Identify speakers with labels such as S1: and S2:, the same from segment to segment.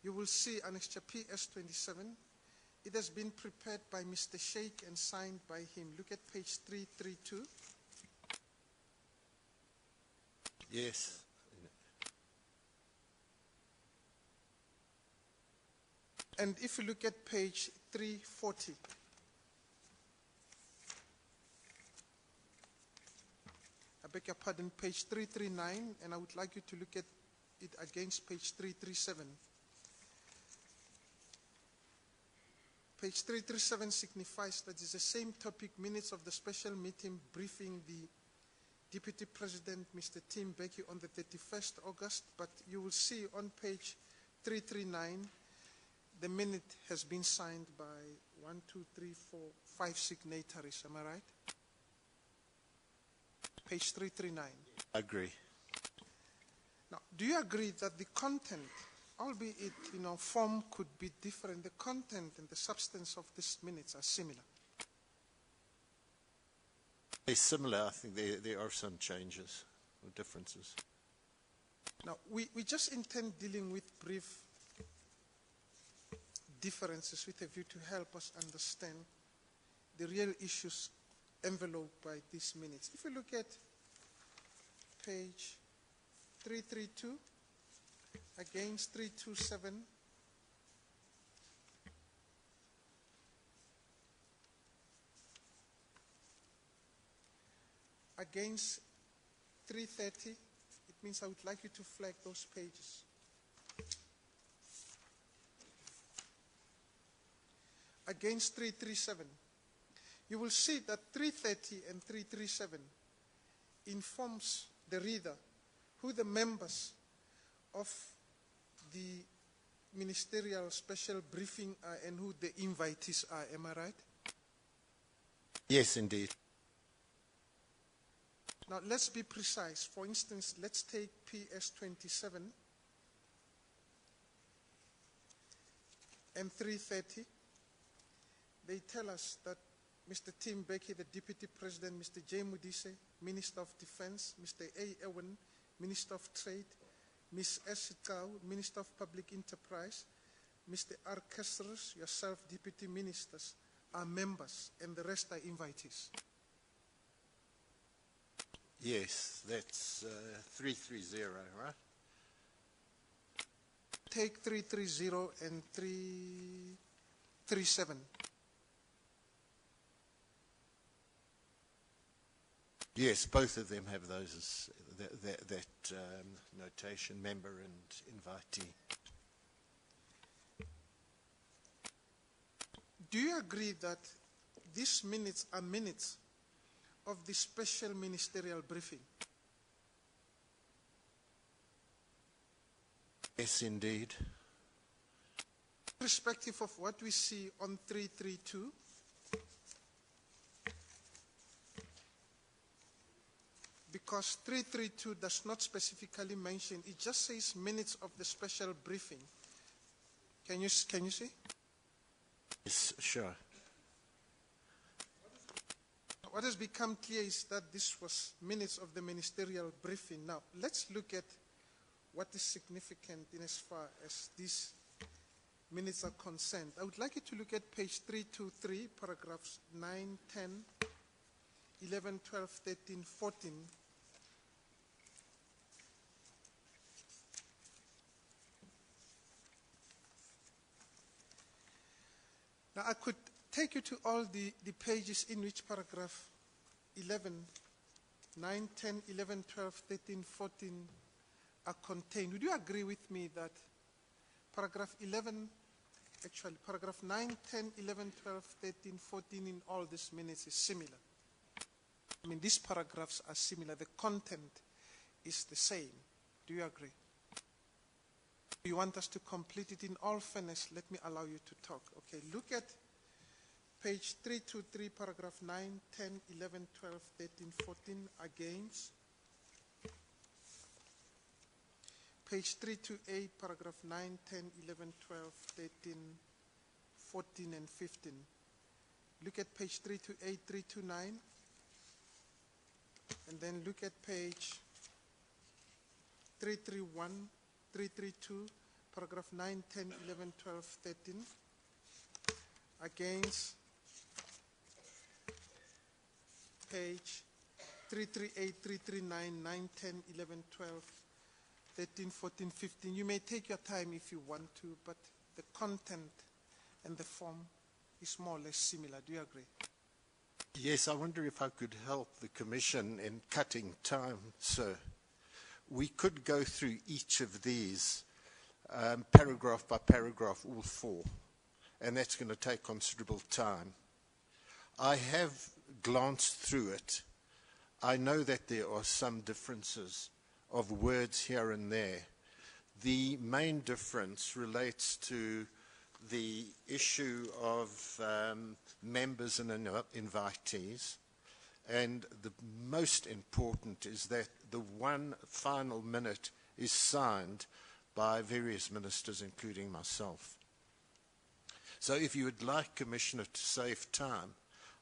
S1: you will see Annexure PS 27. It has been prepared by Mr. Sheikh and signed by him. Look at page 332.
S2: Yes.
S1: And if you look at page 340, I beg your pardon, page 339, and I would like you to look at it against page 337. Page 337 signifies that it's the same topic, minutes of the special meeting briefing the Deputy President, Mr. Tim Mbeki, on the 31st August, but you will see on page 339, the minute has been signed by 1, 2, 3, 4, 5 signatories. Am I right? Page 339.
S2: I agree.
S1: Now, do you agree that the content, albeit form could be different, the content and the substance of these minutes are similar?
S2: They're similar. I think there are some changes or differences.
S1: Now, we just intend dealing with brief differences with a view to help us understand the real issues enveloped by these minutes. If you look at page 332 against 327, against 330, it means I would like you to flag those pages. Against 337, you will see that 330 and 337 informs the reader who the members of the ministerial special briefing are and who the invitees are. Am I right?
S2: Yes, indeed.
S1: Now, let's be precise. For instance, let's take PS 27 and 330. They tell us that Mr. Tim Mbeki, the Deputy President, Mr. J. Modise, Minister of Defence, Mr. A. Ewan, Minister of Trade, Ms. S. Kau, Minister of Public Enterprise, Mr. R. Kesserus, yourself, Deputy Ministers, are members, and the rest are invitees.
S2: Yes, that's 330, right?
S1: Take 330 and 337.
S2: Yes, both of them have those as that notation, member and invitee.
S1: Do you agree that these minutes are minutes of the special ministerial briefing?
S2: Yes, indeed.
S1: Irrespective of what we see on 332, because 332 does not specifically mention, it just says minutes of the special briefing. Can you see?
S2: Yes, sure.
S1: What has become clear is that this was minutes of the ministerial briefing. Now, let's look at what is significant in as far as these minutes are concerned. I would like you to look at page 323, paragraphs 9, 10, 11, 12, 13, 14. Now, I could take you to all the pages in which paragraph 11, 9, 10, 11, 12, 13, 14 are contained. Would you agree with me that paragraph 11, actually paragraph 9, 10, 11, 12, 13, 14 in all these minutes is similar? I mean, these paragraphs are similar. The content is the same. Do you agree? You want us to complete it? In all fairness, let me allow you to talk. Okay, look at page 323, paragraph 9, 10, 11, 12, 13, 14, against. Page 328, paragraph 9, 10, 11, 12, 13, 14, and 15. Look at page 328, 329. And then look at page 331, 332, paragraph 9, 10, 11, 12, 13, against page 338, 339, 9, 10, 11, 12, 13, 14, 15. You may take your time if you want to, but the content and the form is more or less similar. Do you agree?
S2: Yes, I wonder if I could help the Commission in cutting time, sir. We could go through each of these paragraph by paragraph, all four, and that's going to take considerable time. I have glanced through it. I know that there are some differences of words here and there. The main difference relates to the issue of members and invitees, and the most important is that the one final minute is signed by various ministers, including myself. So if you would like, Commissioner, to save time,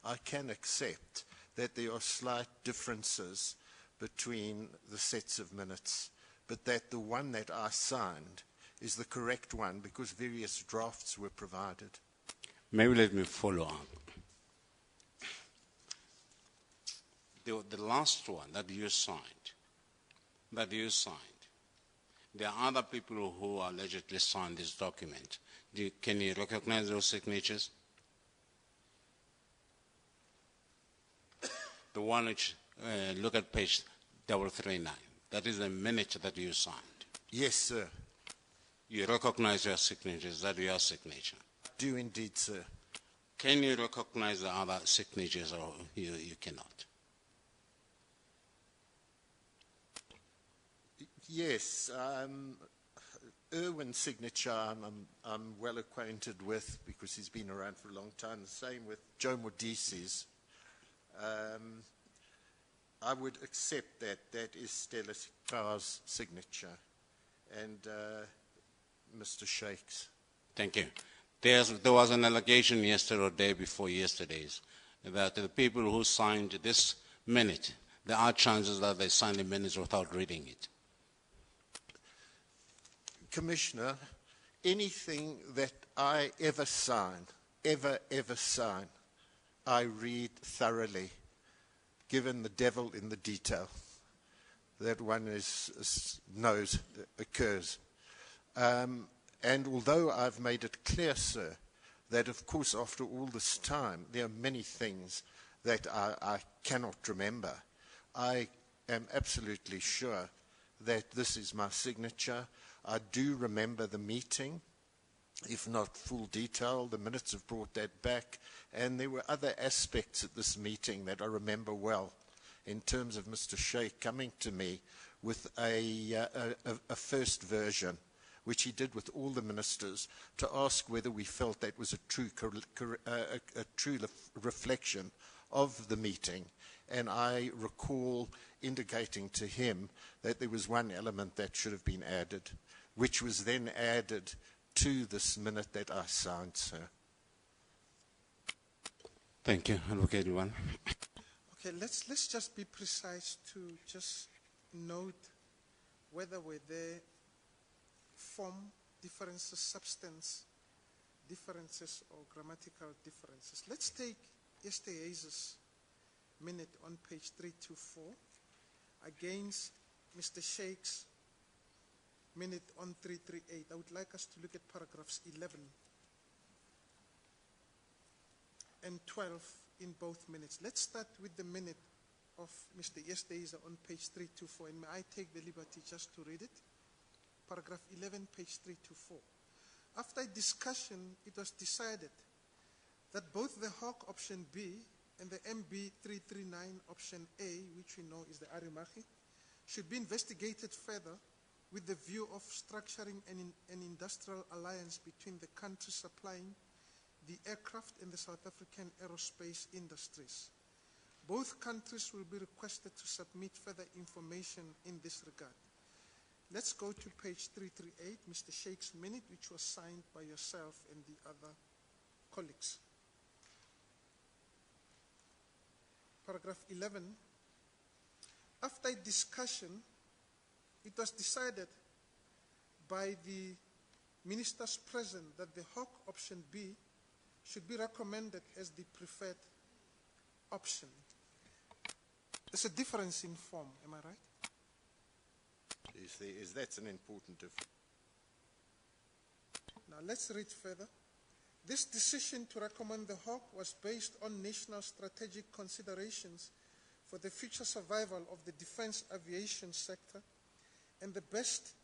S2: I can accept that there are slight differences between the sets of minutes, but that the one that I signed is the correct one because various drafts were provided.
S3: Maybe let me follow up. The last one that you signed, there are other people who allegedly signed this document. Can you recognize those signatures? The one which, look at page 339. That is the minute that you signed.
S2: Yes, sir.
S3: You recognize your signature. Is that your signature?
S2: I do indeed, sir.
S3: Can you recognize the other signatures, or you cannot?
S2: Yes. Irwin's signature I'm well acquainted with because he's been around for a long time. The same with Joe Modisi's. I would accept that that is Stella Carr's signature and Mr. Sheikh's.
S3: Thank you. There was an allegation yesterday or day before yesterday's that the people who signed this minute, there are chances that they signed the minutes without reading it.
S2: Commissioner, anything that I ever sign, I read thoroughly, given the devil in the detail. That one knows occurs. And although I've made it clear, sir, that of course after all this time there are many things that I cannot remember, I am absolutely sure that this is my signature. I do remember the meeting, if not full detail. The minutes have brought that back. And there were other aspects at this meeting that I remember well, in terms of Mr. Sheikh coming to me with a first version, which he did with all the ministers, to ask whether we felt that was a true reflection of the meeting. And I recall indicating to him that there was one element that should have been added, which was then added to this minute that I signed, sir.
S3: Thank you. Advocate Luan.
S1: Okay, let's just be precise to just note whether were there form differences, substance differences, or grammatical differences. Let's take yesterday's minute on page 324 against Mr. Sheikh's minute on 338. I would like us to look at paragraphs 11 and 12 in both minutes. Let's start with the minute of Mr. Yesterday's on page 324, and may I take the liberty just to read it? Paragraph 11, page 324. After discussion, it was decided that both the Hawk option B and the MB 339 option A, which we know is the Arimahi, should be investigated further with the view of structuring an industrial alliance between the countries supplying the aircraft and the South African aerospace industries. Both countries will be requested to submit further information in this regard. Let's go to page 338, Mr. Sheikh's minute, which was signed by yourself and the other colleagues. Paragraph 11. After discussion, it was decided by the ministers present that the Hawk option B should be recommended as the preferred option. There's a difference in form, am I right?
S2: That's an important difference.
S1: Now let's read further. This decision to recommend the Hawk was based on national strategic considerations for the future survival of the defense aviation sector and the best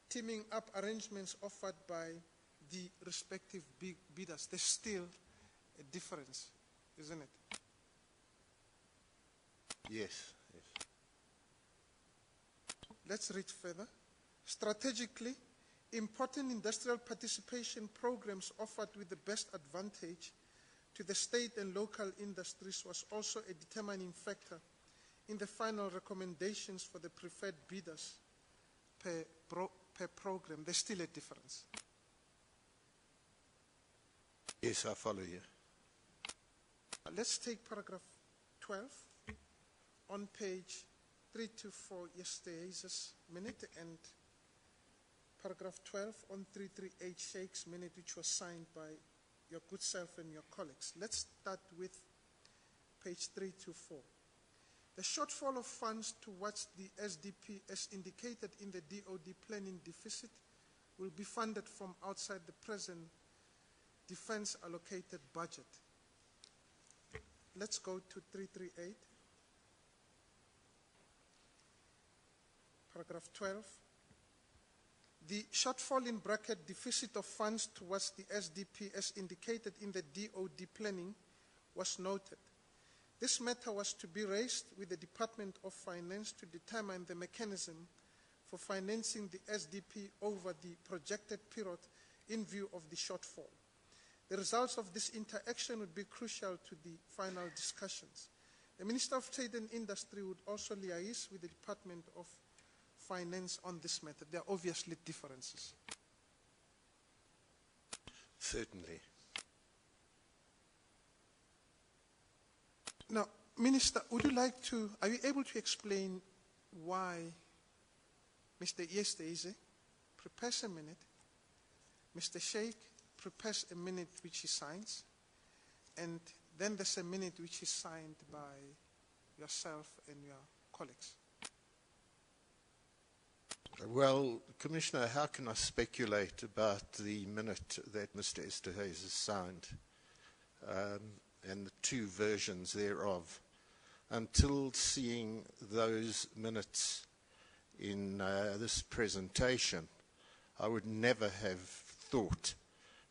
S1: teaming up arrangements offered by the respective bidders. There's still a difference, isn't it?
S2: Yes.
S1: Let's read further. Strategically, important industrial participation programs offered with the best advantage to the state and local industries was also a determining factor in the final recommendations for the preferred bidders per program. There's still a difference.
S2: Yes, I follow you.
S1: Let's take paragraph 12 on page 324, yesterday's minute, and paragraph 12 on 338, Sheikh's minute, which was signed by your good self and your colleagues. Let's start with page 324. The shortfall of funds towards the SDP, as indicated in the DOD planning deficit, will be funded from outside the present defense allocated budget. Let's go to 338. Paragraph 12. The shortfall in bracket deficit of funds towards the SDP as indicated in the DOD planning was noted. This matter was to be raised with the Department of Finance to determine the mechanism for financing the SDP over the projected period in view of the shortfall. The results of this interaction would be crucial to the final discussions. The Minister of Trade and Industry would also liaise with the Department of Finance on this matter. There are obviously differences.
S2: Certainly.
S1: Now, Minister, would you like to, are you able to explain why Mr. Yesteze prepares a minute, Mr. Sheikh prepares a minute which he signs, and then there's a minute which is signed by yourself and your colleagues?
S2: Well, Commissioner, how can I speculate about the minute that Mr. Esterhuis has signed and the two versions thereof until seeing those minutes in this presentation? I would never have thought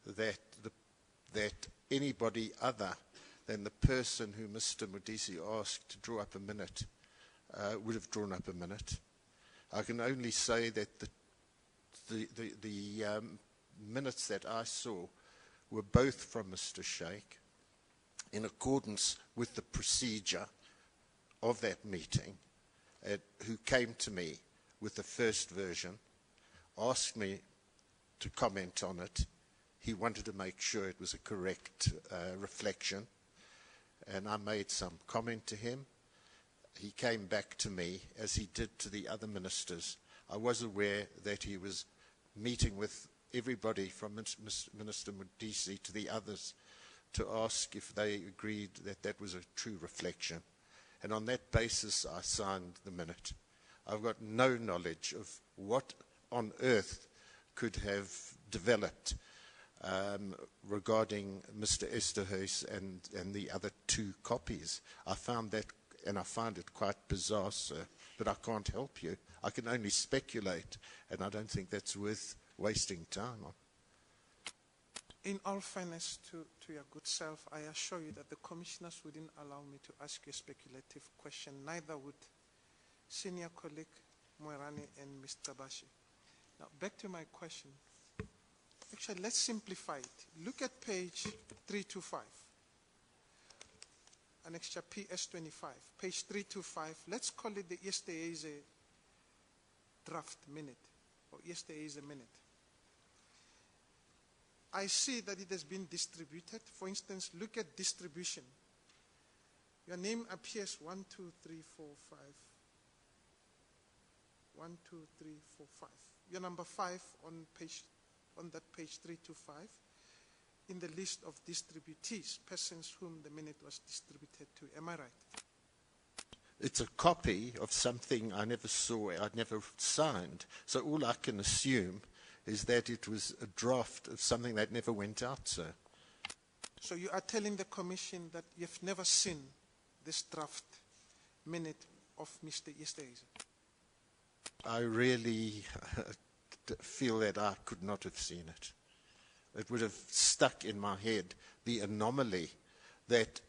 S2: that anybody other than the person who Mr. Modisi asked to draw up a minute would have drawn up a minute. I can only say that the minutes that I saw were both from Mr. Sheikh in accordance with the procedure of that meeting, who came to me with the first version, asked me to comment on it. He wanted to make sure it was a correct reflection, and I made some comment to him. He came back to me, as he did to the other ministers. I was aware that he was meeting with everybody from Minister Modisi to the others to ask if they agreed that that was a true reflection. And on that basis, I signed the minute. I've got no knowledge of what on earth could have developed regarding Mr. Esterhuis and the other two copies. I found that, and I find it quite bizarre, sir, but I can't help you. I can only speculate, and I don't think that's worth wasting time on.
S1: In all fairness to your good self, I assure you that the commissioners wouldn't allow me to ask you a speculative question. Neither would senior colleague Moerane and Mr. Bashi. Now, back to my question. Actually, let's simplify it. Look at page 325. Annexure PS25, page 325. Let's call it the yesterday's draft minute, or yesterday's minute. I see that it has been distributed. For instance, look at distribution. Your name appears 1, 2, 3, 4, 5. 1, 2, 3, 4, 5. your number 5 on that page 325, in the list of distributees, persons whom the minute was distributed to. Am I right?
S2: It's a copy of something I never saw, I'd never signed. So all I can assume is that it was a draft of something that never went out, sir.
S1: So you are telling the commission that you've never seen this draft minute of Mr. Esterhuizen?
S2: I really feel that I could not have seen it. It would have stuck in my head the anomaly that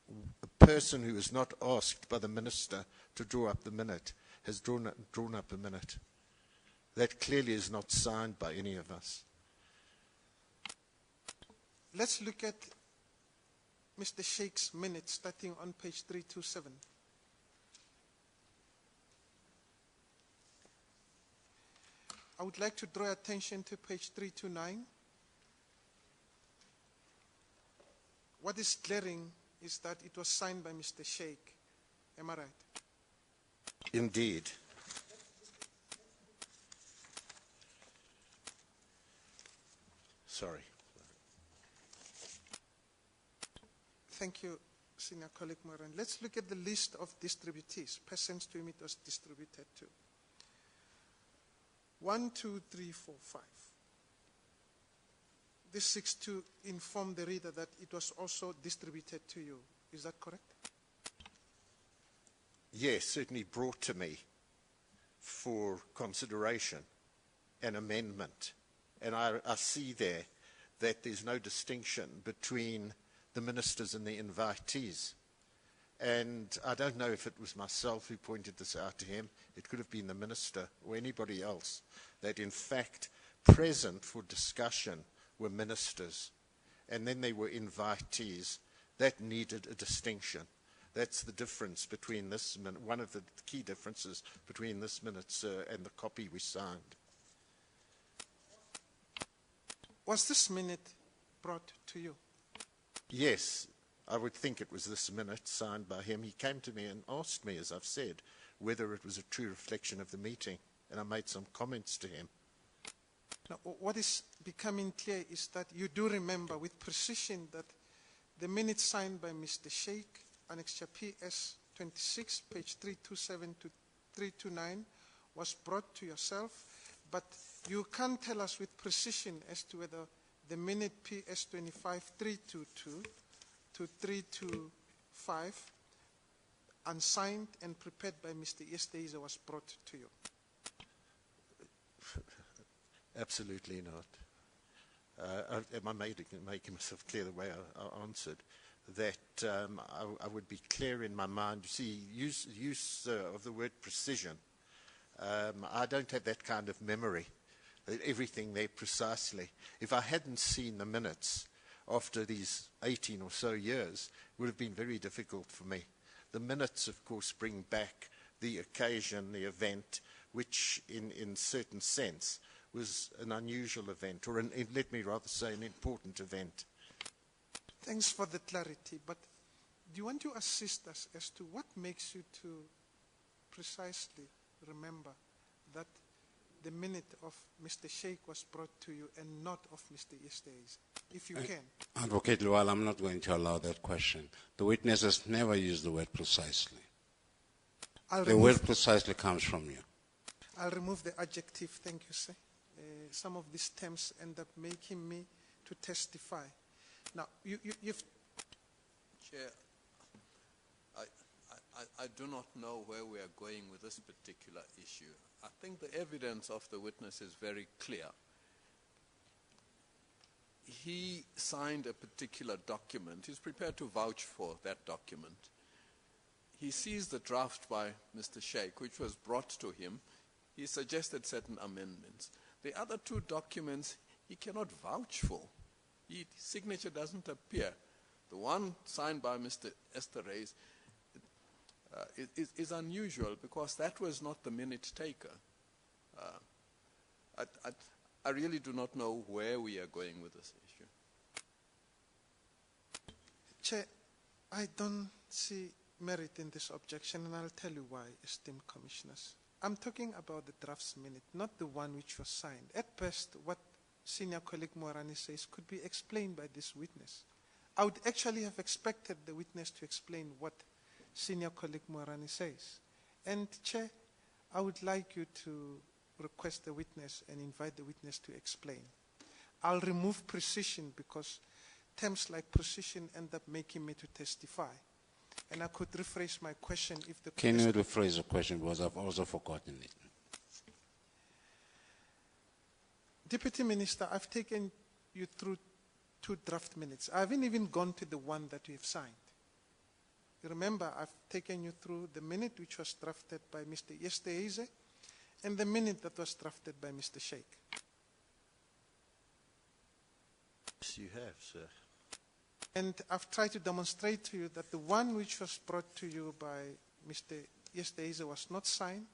S2: a person who is not asked by the minister to draw up the minute has drawn up a minute. That clearly is not signed by any of us.
S1: Let's look at Mr. Sheikh's minute starting on page 327. I would like to draw attention to page 329. What is glaring is that it was signed by Mr. Sheikh. Am I right?
S2: Indeed. Sorry.
S1: Thank you, Senior Colleague Moran. Let's look at the list of distributees, persons to whom it was distributed to. 1, 2, 3, 4, 5. This seeks to inform the reader that it was also distributed to you. Is that correct?
S2: Yes, certainly brought to me for consideration and amendment. And I see there that there's no distinction between the ministers and the invitees. And I don't know if it was myself who pointed this out to him. It could have been the minister or anybody else, that in fact present for discussion were ministers, and then they were invitees. That needed a distinction. That's the difference between this minute, one of the key differences between this minute, sir, and the copy we signed.
S1: Was this minute brought to you?
S2: Yes, I would think it was this minute signed by him. He came to me and asked me, as I've said, whether it was a true reflection of the meeting, and I made some comments to him.
S1: Now, what is becoming clear is that you do remember with precision that the minute signed by Mr. Sheikh, Annexure PS 26, page 327 to 329, was brought to yourself, but you can't tell us with precision as to whether the minute PS 25 322 to 325, unsigned and prepared by Mr. Esterhuizen, was brought to you.
S2: Absolutely not. Am I making myself clear the way I answered? That I would be clear in my mind. You see, use of the word precision. I don't have that kind of memory. Everything there precisely. If I hadn't seen the minutes after these 18 or so years, it would have been very difficult for me. The minutes, of course, bring back the occasion, the event, which in certain sense was an unusual event, or let me rather say an important event.
S1: Thanks for the clarity, but do you want to assist us as to what makes you to precisely remember that the minute of Mr. Sheikh was brought to you and not of Mr. Esterhuizen, if you can?
S3: Advocate Lual, I'm not going to allow that question. The witnesses never use the word precisely. The word precisely comes from you.
S1: I'll remove the adjective, thank you, sir. Some of these terms end up making me to testify. Now, you've...
S4: Chair, I do not know where we are going with this particular issue. I think the evidence of the witness is very clear. He signed a particular document. He's prepared to vouch for that document. He sees the draft by Mr. Sheikh, which was brought to him. He suggested certain amendments. The other two documents he cannot vouch for. His signature doesn't appear. The one signed by Mr. Esterhuizen is unusual because that was not the minute taker. I really do not know where we are going with this issue.
S1: Chair, I don't see merit in this objection, and I'll tell you why, esteemed commissioners. I'm talking about the drafts minute, not the one which was signed. At best, what senior colleague Moerane says could be explained by this witness. I would actually have expected the witness to explain what senior colleague Moerane says. And Chair, I would like you to request the witness and invite the witness to explain. I'll remove precision because terms like precision end up making me to testify. And I could rephrase my question if the...
S3: Can you rephrase the question because I've also forgotten it?
S1: Deputy Minister, I've taken you through 2 draft minutes. I haven't even gone to the one that you have signed. You remember, I've taken you through the minute which was drafted by Mr. Yesteize and the minute that was drafted by Mr. Sheikh.
S2: Yes, you have, sir.
S1: And I've tried to demonstrate to you that the one which was brought to you by Mr. Yesteize was not signed,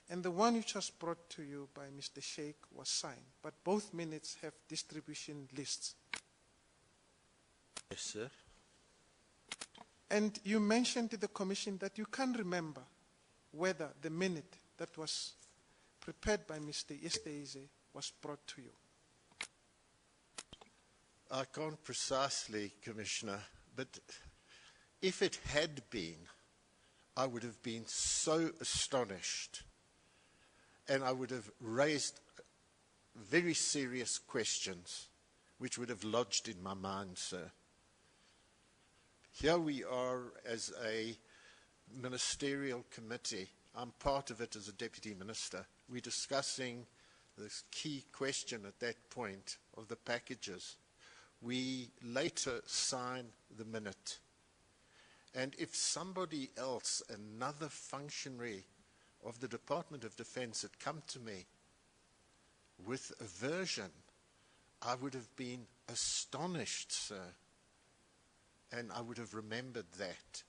S1: and the one which was brought to you by Mr. Sheikh was signed. But both minutes have distribution lists.
S2: Yes, sir.
S1: And you mentioned to the Commission that you can't remember whether the minute that was prepared by Mr. Yesteize was brought to you.
S2: I can't precisely, Commissioner, but if it had been, I would have been so astonished and I would have raised very serious questions which would have lodged in my mind, sir. Here we are as a ministerial committee. I'm part of it as a deputy minister. We're discussing this key question at that point of the packages. We later sign the minute. And if somebody else, another functionary of the Department of Defence had come to me with a version, I would have been astonished, sir. And I would have remembered that.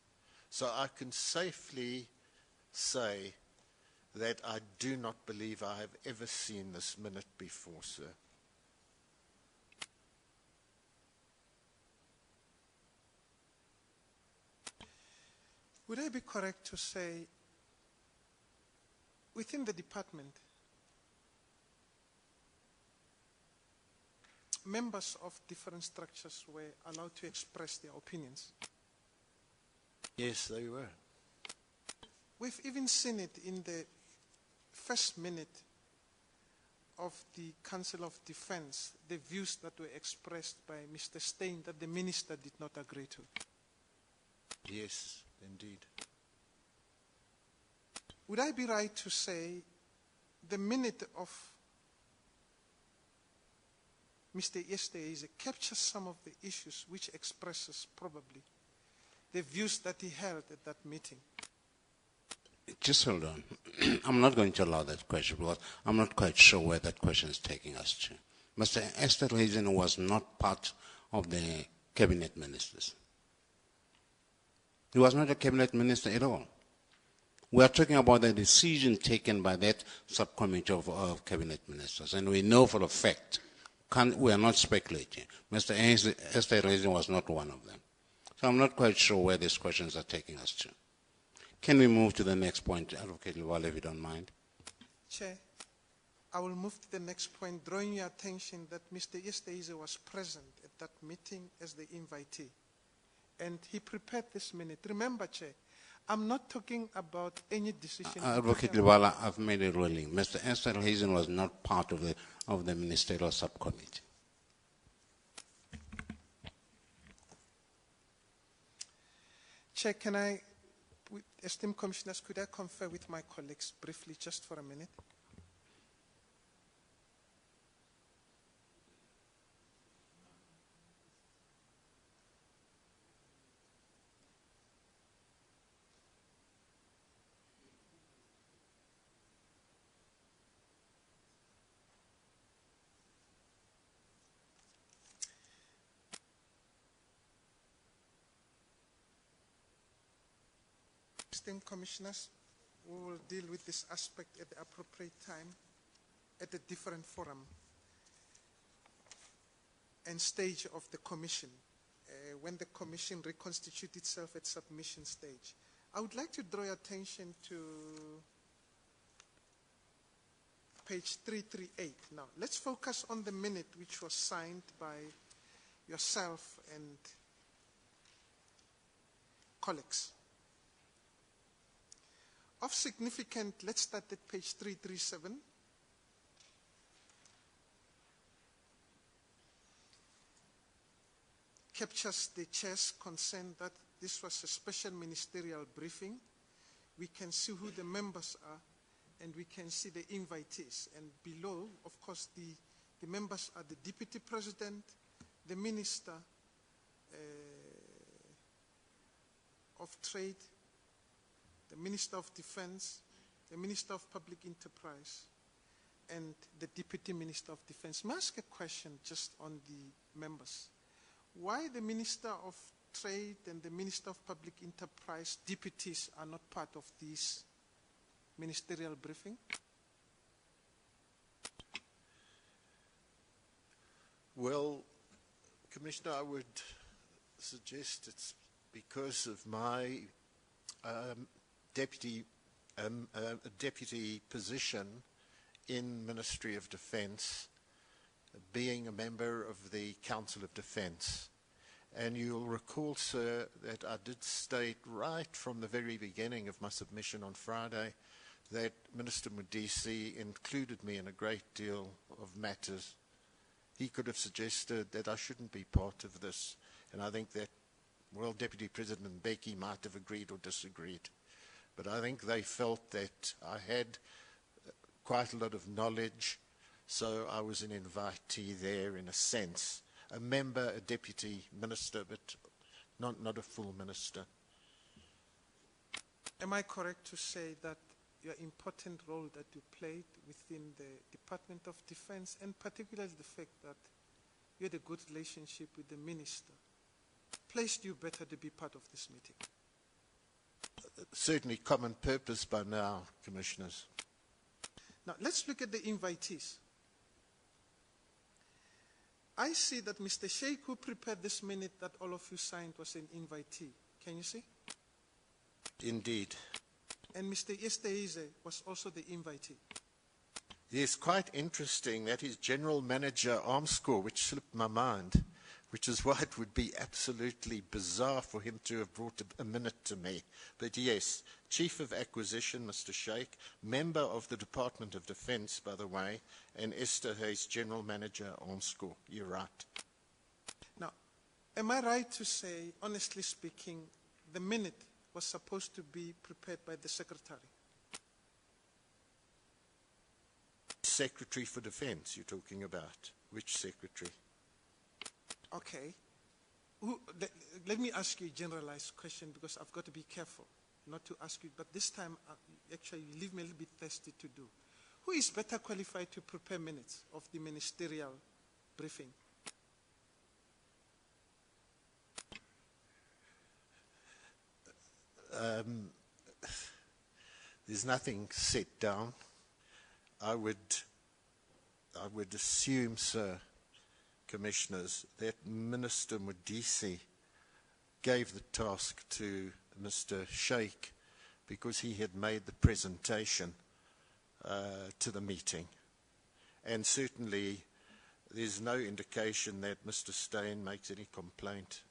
S2: So I can safely say that I do not believe I have ever seen this minute before, sir.
S1: Would I be correct to say, within the department, members of different structures were allowed to express their opinions?
S2: Yes, they were.
S1: We've even seen it in the first minute of the Council of Defence, the views that were expressed by Mr. Steyn that the minister did not agree to.
S2: Yes, indeed.
S1: Would I be right to say the minute of Mr. Yesteize captures some of the issues which expresses probably the views that he held at that meeting?
S3: Just hold on. I'm not going to allow that question because I'm not quite sure where that question is taking us to. Mr. Esterhuizen was not part of the cabinet ministers. He was not a cabinet minister at all. We are talking about the decision taken by that subcommittee of cabinet ministers, and we know for a fact, we are not speculating, Mr. Esterhuizen was not one of them. So I'm not quite sure where these questions are taking us to. Can we move to the next point, Advocate Lwala, if you don't mind?
S1: Chair, I will move to the next point, drawing your attention that Mr. Yesteize was present at that meeting as the invitee. And he prepared this minute. Remember, Chair, I'm not talking about any decision.
S3: Advocate Lwala, I've made a ruling. Mr. Esterhuizen was not part of the ministerial subcommittee.
S1: Chair, can I, esteemed commissioners, could I confer with my colleagues briefly, just for a minute? Esteemed commissioners, we will deal with this aspect at the appropriate time, at a different forum and stage of the commission, when the commission reconstitutes itself at submission stage. I would like to draw your attention to page 338. Now, let's focus on the minute which was signed by yourself and colleagues. Of significant, let's start at page 337. Captures the chair's concern that this was a special ministerial briefing. We can see who the members are, and we can see the invitees. And below, of course, the members are the Deputy President, the Minister of Trade, the Minister of Defense, the Minister of Public Enterprise, and the Deputy Minister of Defense. May I ask a question just on the members? Why the Minister of Trade and the Minister of Public Enterprise deputies are not part of this ministerial briefing?
S2: Well, Commissioner, I would suggest it's because of my deputy position in Ministry of Defence, being a member of the Council of Defence. And you'll recall, sir, that I did state right from the very beginning of my submission on Friday that Minister Modisi included me in a great deal of matters. He could have suggested that I shouldn't be part of this, and I think that, well, Deputy President Mbeki might have agreed or disagreed. But I think they felt that I had quite a lot of knowledge, so I was an invitee there in a sense. A member, a deputy minister, but not a full minister.
S1: Am I correct to say that your important role that you played within the Department of Defense, and particularly the fact that you had a good relationship with the minister, placed you better to be part of this meeting?
S2: Certainly common purpose by now, Commissioners.
S1: Now, let's look at the invitees. I see that Mr. Sheikh, who prepared this minute that all of you signed, was an invitee. Can you see?
S2: Indeed.
S1: And Mr. Esteize was also the invitee.
S2: Yes, quite interesting. That is General Manager Arms Corps, which slipped my mind, which is why it would be absolutely bizarre for him to have brought a minute to me. But yes, Chief of Acquisition, Mr. Sheikh, member of the Department of Defence, by the way, and Esther Hayes, General Manager Arms Corps. You're right.
S1: Now, am I right to say, honestly speaking, the minute was supposed to be prepared by the Secretary?
S2: Secretary for Defence you're talking about. Which Secretary?
S1: Okay. Let me ask you a generalized question, because I've got to be careful not to ask you, but this time, actually, you leave me a little bit thirsty to do. Who is better qualified to prepare minutes of the ministerial briefing?
S2: There's nothing set down. I would assume, sir, Commissioners, that Minister Modisi gave the task to Mr. Sheikh because he had made the presentation to the meeting. And certainly there's no indication that Mr. Steyn makes any complaint.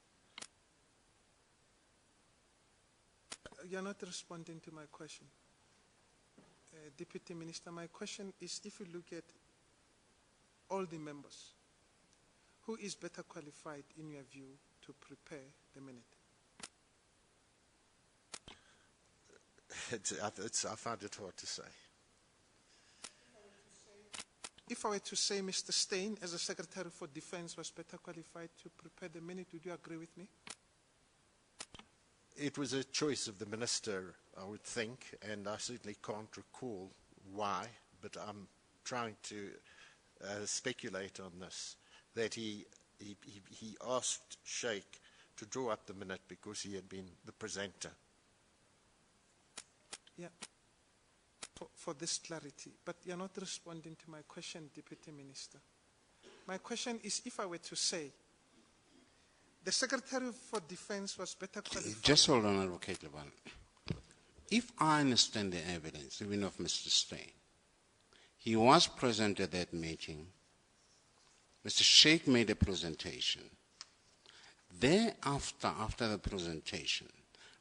S1: You're not responding to my question. Deputy Minister, my question is, if you look at all the members, who is better qualified, in your view, to prepare the minute?
S2: I find it hard to say.
S1: If I were to say Mr. Steyn, as a Secretary for Defense, was better qualified to prepare the minute, would you agree with me?
S2: It was a choice of the Minister, I would think, and I certainly can't recall why, but I'm trying to speculate on this, that he asked Sheikh to draw up the minute because he had been the presenter.
S1: Yeah, for this clarity. But you're not responding to my question, Deputy Minister. My question is, if I were to say the Secretary for Defense was better qualified...
S3: Just hold on, Advocate Levan. If I understand the evidence, even of Mr. Steyn, He was present at that meeting. Mr. Sheikh made a presentation. Thereafter, after the presentation,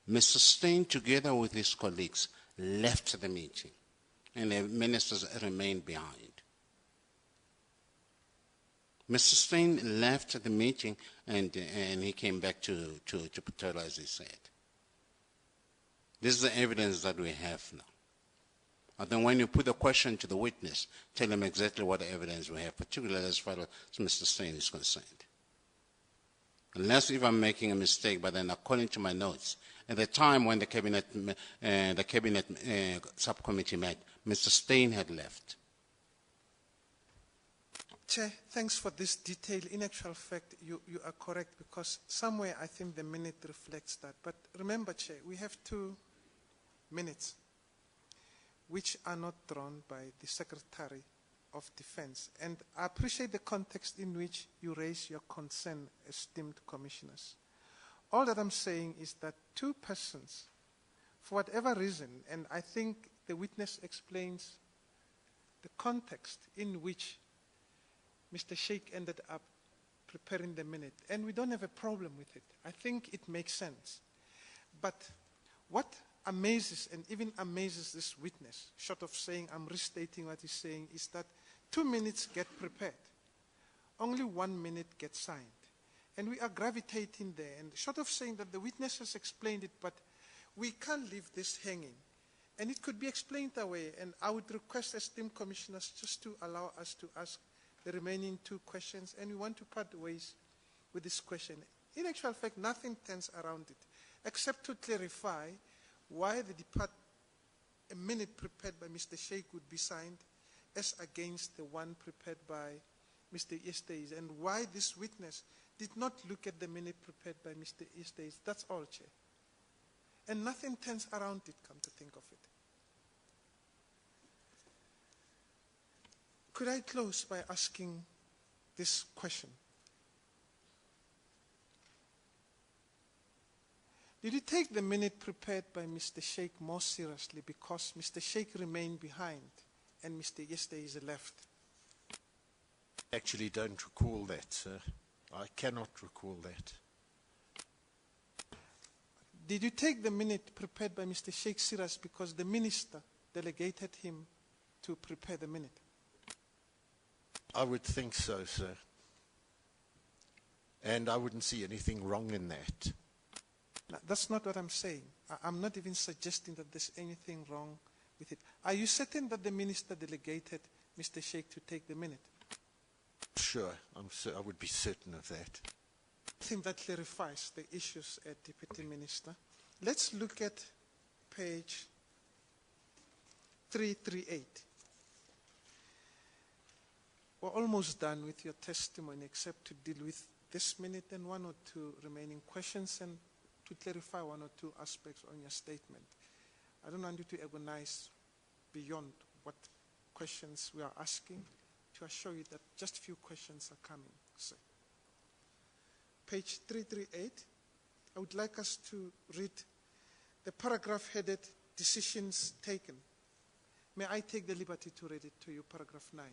S3: Mr. Steyn, together with his colleagues, left the meeting, and the ministers remained behind. Mr. Steyn left the meeting, and he came back to Pretoria, as he said. This is the evidence that we have now. And then when you put the question to the witness, tell him exactly what evidence we have, particularly as far as Mr. Steyn is concerned. Unless if I'm making a mistake, but then according to my notes, at the time when the cabinet subcommittee met, Mr. Steyn had left.
S1: Chair, thanks for this detail. In actual fact, you are correct, because somewhere I think the minute reflects that. But remember, Chair, we have 2 minutes which are not drawn by the Secretary of Defense. And I appreciate the context in which you raise your concern, esteemed commissioners. All that I'm saying is that 2 persons, for whatever reason, and I think the witness explains the context in which Mr. Sheikh ended up preparing the minute, and we don't have a problem with it. I think it makes sense. But what amazes, and even amazes this witness, short of saying I'm restating what he's saying, is that 2 minutes get prepared. Only 1 minute gets signed. And we are gravitating there. And short of saying that the witness has explained it, but we can't leave this hanging. And it could be explained away. And I would request esteemed commissioners just to allow us to ask the remaining 2 questions. And we want to part ways with this question. In actual fact, nothing turns around it, except to clarify why a minute prepared by Mr. Sheikh would be signed as against the one prepared by Mr. Estes, and why this witness did not look at the minute prepared by Mr. Estes. That's all, Chair. And nothing turns around it, come to think of it. Could I close by asking this question? Did you take the minute prepared by Mr. Sheikh more seriously because Mr. Sheikh remained behind and Mr. Estes left?
S2: I actually don't recall that, sir. I cannot recall that.
S1: Did you take the minute prepared by Mr. Sheikh serious because the minister delegated him to prepare the minute?
S2: I would think so, sir. And I wouldn't see anything wrong in that.
S1: Now, that's not what I'm saying. I'm not even suggesting that there's anything wrong with it. Are you certain that the minister delegated Mr. Sheikh to take the minute?
S2: Sure, I would be certain of that.
S1: I think that clarifies the issues, Deputy Minister. Let's look at page 338. We're almost done with your testimony, except to deal with this minute and 1 or 2 remaining questions, and to clarify 1 or 2 aspects on your statement. I don't want you to agonize beyond what questions we are asking, to assure you that just few questions are coming, sir. Page 338, I would like us to read the paragraph headed Decisions Taken. May I take the liberty to read it to you, paragraph 9.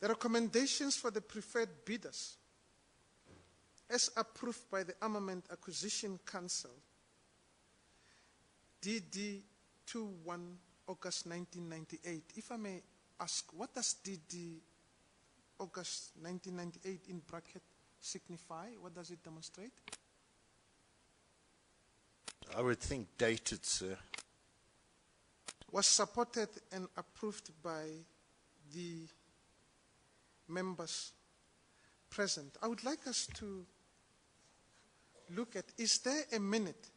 S1: The recommendations for the preferred bidders, as approved by the Armament Acquisition Council, DD 21 August 1998. If I may ask, what does DD August 1998 in bracket signify? What does it demonstrate?
S2: I would think dated, sir.
S1: Was supported and approved by the members present. I would like us to look at, is there a minute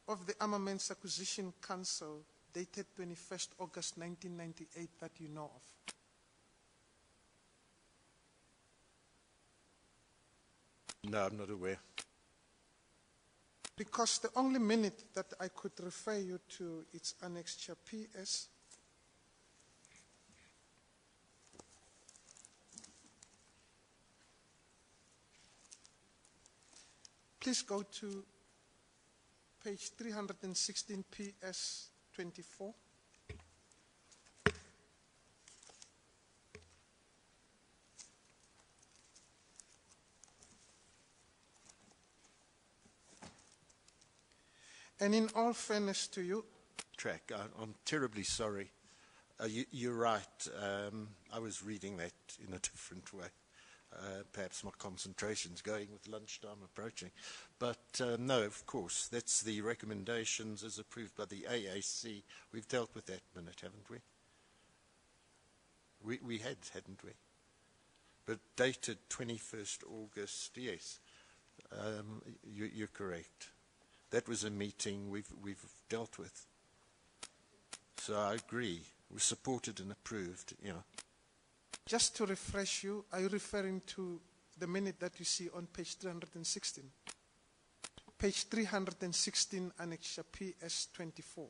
S1: of the Armaments Acquisition Council dated 21st August 1998 that you know of?
S2: No, I'm not aware.
S1: Because the only minute that I could refer you to, it's Annexure PS. Please go to page 316 PS 24. And in all fairness to you,
S2: Track, I'm terribly sorry. You're right. I was reading that in a different way. Perhaps my concentration's going with lunchtime approaching. But no, of course, that's the recommendations as approved by the AAC. We've dealt with that minute, haven't we? We had, hadn't we? But dated 21st August, yes. You're correct. That was a meeting we've dealt with. So I agree. We supported and approved, yeah.
S1: just to refresh you, are you referring to the minute that you see on page 316? Page 316, Annexure PS 24.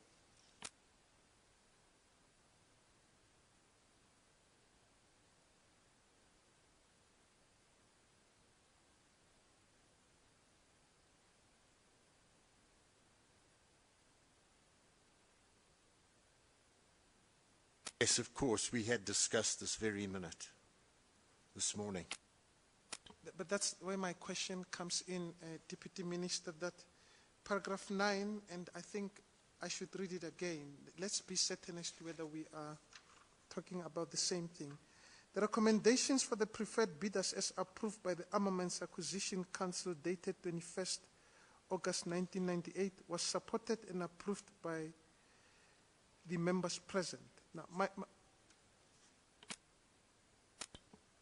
S2: Yes, of course, we had discussed this very minute this morning.
S1: But that's where my question comes in, Deputy Minister, that paragraph 9, and I think I should read it again. Let's be certain as to whether we are talking about the same thing. The recommendations for the preferred bidders as approved by the Armaments Acquisition Council dated 21st August 1998 was supported and approved by the members present. Now,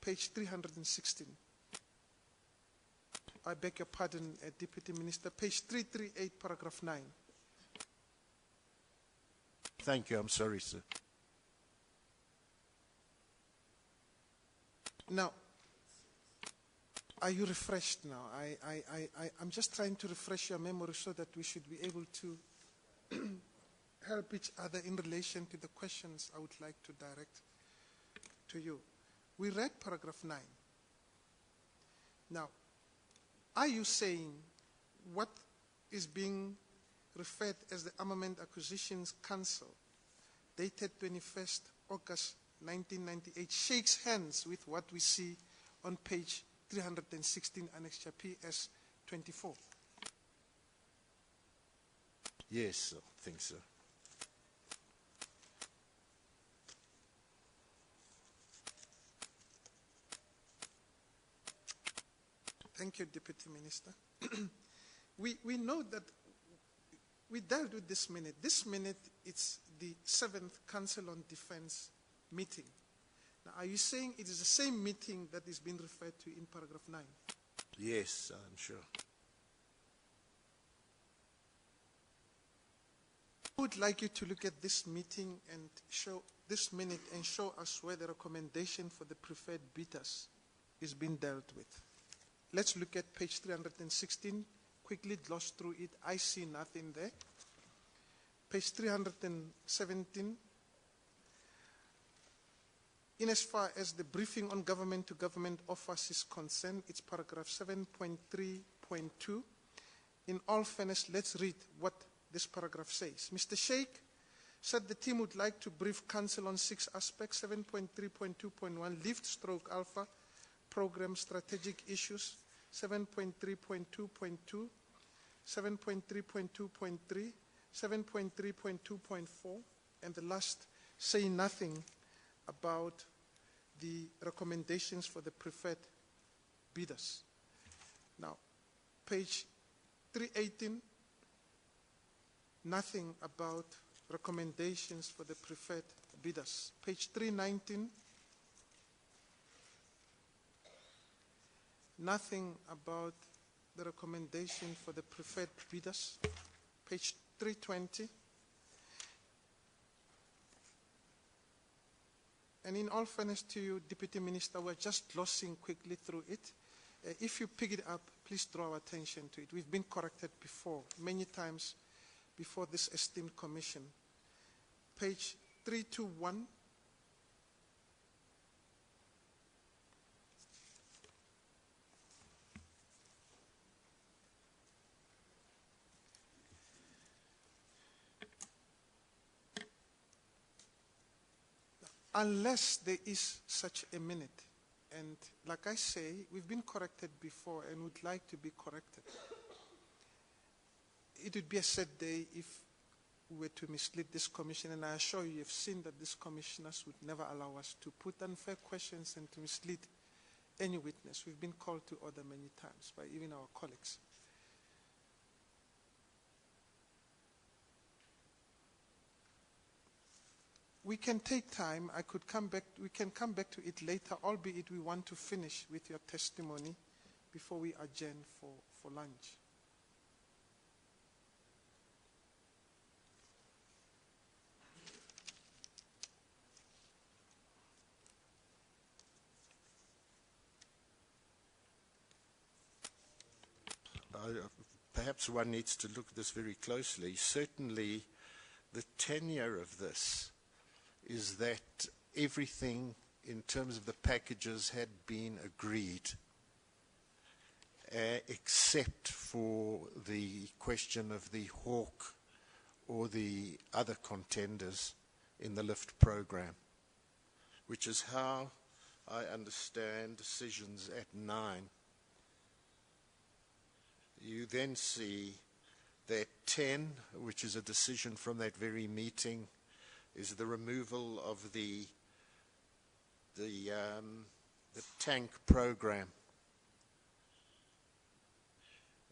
S1: page 316. I beg your pardon, Deputy Minister. Page 338, paragraph 9.
S2: Thank you. I'm sorry, sir.
S1: Now, are you refreshed now? I'm just trying to refresh your memory so that we should be able to help each other in relation to the questions I would like to direct to you. We read paragraph 9. Now, are you saying what is being referred as the Armament Acquisitions Council, dated 21st August 1998, shakes hands with what we see on page 316, Annexure PS 24?
S2: Yes, I think so.
S1: Thank you, Deputy Minister. we know that we dealt with this minute. This minute, it's the 7th Council on Defence meeting. Now, are you saying it is the same meeting that is being referred to in paragraph 9?
S2: Yes, I'm sure.
S1: I would like you to look at this meeting and show this minute and show us where the recommendation for the preferred bidders is being dealt with. Let's look at page 316, quickly gloss through it. I see nothing there. Page 317, in as far as the briefing on government-to-government offers is concerned, it's paragraph 7.3.2. In all fairness, let's read what this paragraph says. Mr. Sheikh said the team would like to brief Council on 6 aspects: 7.3.2.1, lift/alpha, program strategic issues, 7.3.2.2, 7.3.2.3, 7.3.2.4, and the last say nothing about the recommendations for the preferred bidders. Now, page 318, nothing about recommendations for the preferred bidders. Page 319, nothing about the recommendation for the preferred bidders. Page 320. And in all fairness to you, Deputy Minister, we're just glossing quickly through it. If you pick it up, please draw our attention to it. We've been corrected before, many times before this esteemed commission. Page 321. Unless there is such a minute, and like I say, we've been corrected before and would like to be corrected. it would be a sad day if we were to mislead this commission, and I assure you, you've seen that these commissioners would never allow us to put unfair questions and to mislead any witness. We've been called to order many times by even our colleagues. We can take time. We can come back to it later, albeit we want to finish with your testimony before we adjourn for lunch.
S2: Perhaps one needs to look at this very closely. Certainly, the tenure of this is that everything in terms of the packages had been agreed, except for the question of the Hawk or the other contenders in the lift program, which is how I understand decisions at 9. You then see that 10, which is a decision from that very meeting, is the removal of the tank program.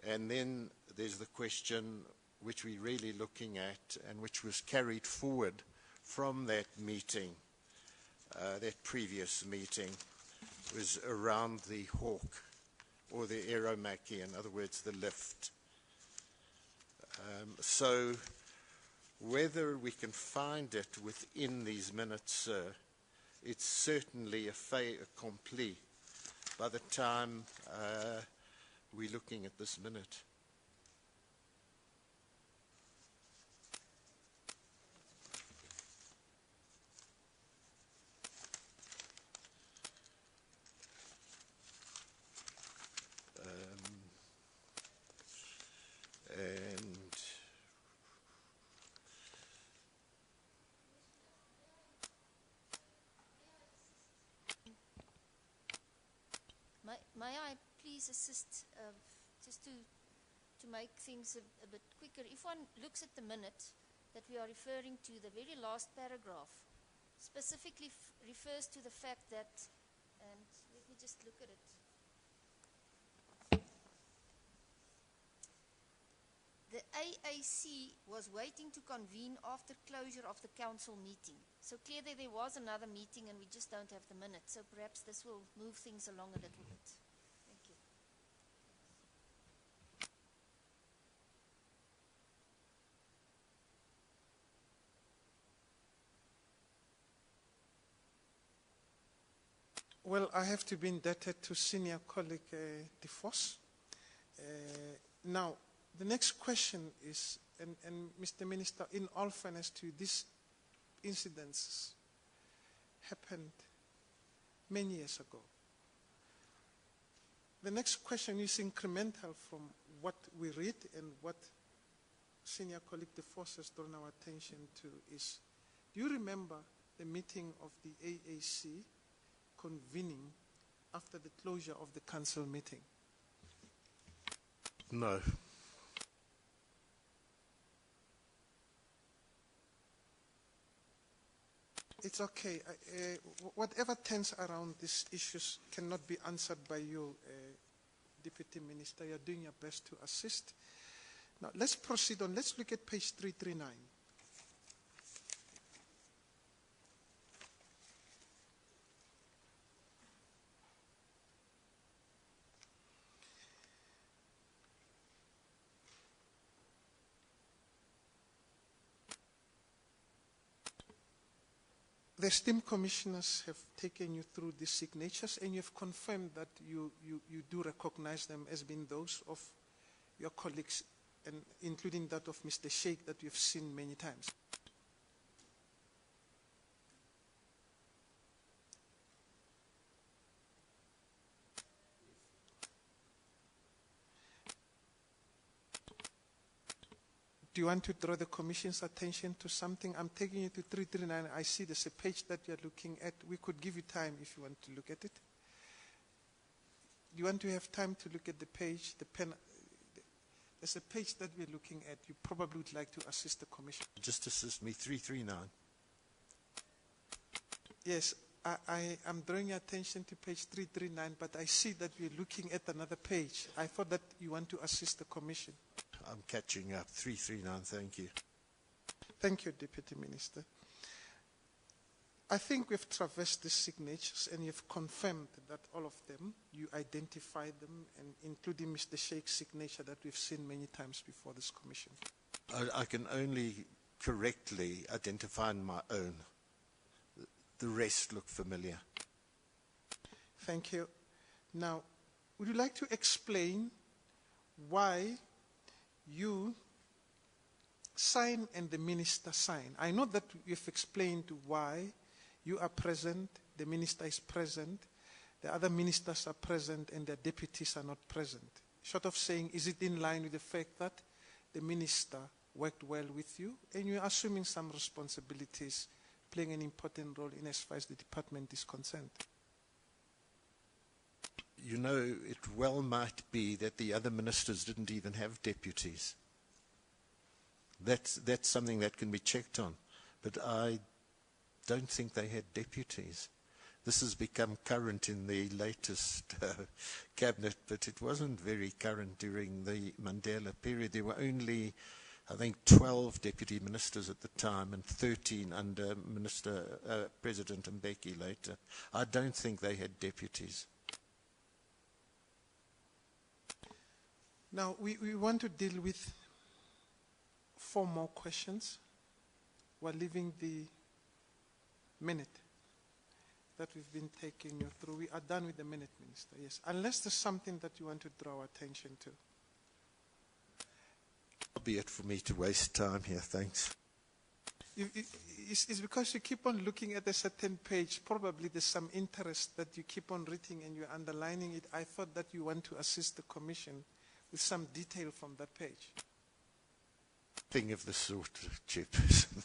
S2: And then there's the question which we're really looking at and which was carried forward from that meeting, that previous meeting, was around the Hawk or the Aeromachy, in other words, the lift. So whether we can find it within these minutes, it's certainly a fait accompli by the time we're looking at this minute.
S5: May I please assist just to make things a bit quicker? If one looks at the minute that we are referring to, the very last paragraph specifically refers to the fact that, and let me just look at it. The AAC was waiting to convene after closure of the council meeting. So clearly there was another meeting and we just don't have the minute. So perhaps this will move things along a little bit. Thank you.
S1: Well, I have to be indebted to senior colleague DeVos. Now, the next question is, and Mr. Minister, in all fairness to you, these incidents happened many years ago. The next question is incremental from what we read and what senior colleague DeVos has drawn our attention to is, do you remember the meeting of the AAC convening after the closure of the council meeting?
S2: No.
S1: It's okay. Whatever turns around these issues cannot be answered by you, Deputy Minister. You're doing your best to assist. Now, let's proceed on. Let's look at page 339. The esteemed commissioners have taken you through these signatures and you've confirmed that you do recognize them as being those of your colleagues, and including that of Mr. Sheikh that you've seen many times. Do you want to draw the Commission's attention to something? I'm taking you to 339. I see there's a page that you're looking at. We could give you time if you want to look at it. Do you want to have time to look at the page, the There's a page that we're looking at. You probably would like to assist the Commission.
S2: Just assist me, 339.
S1: Yes, I am drawing your attention to page 339, but I see that we're looking at another page. I thought that you want to assist the Commission.
S2: I'm catching up. 339, thank you.
S1: Thank you, Deputy Minister. I think we've traversed the signatures and you've confirmed that all of them, you identified them, and including Mr. Sheikh's signature that we've seen many times before this Commission.
S2: I can only correctly identify my own. The rest look familiar.
S1: Thank you. Now, would you like to explain why you sign and the Minister sign? I know that you've explained why you are present, the Minister is present, the other ministers are present, and their deputies are not present. Short of saying, is it in line with the fact that the Minister worked well with you and you're assuming some responsibilities, playing an important role in as far as the department is concerned?
S2: You know, it well might be that the other ministers didn't even have deputies. That's something that can be checked on. But I don't think they had deputies. This has become current in the latest cabinet, but it wasn't very current during the Mandela period. There were only, I think, 12 deputy ministers at the time and 13 under President Mbeki later. I don't think they had deputies.
S1: Now, we want to deal with 4 more questions. We're leaving the minute that we've been taking you through. We are done with the minute, Minister, yes. Unless there's something that you want to draw attention to.
S2: Be it for me to waste time here, thanks.
S1: It's because you keep on looking at a certain page. Probably there's some interest that you keep on reading and you're underlining it. I thought that you want to assist the Commission with some detail from that page.
S2: Thing of the sort, Chairperson.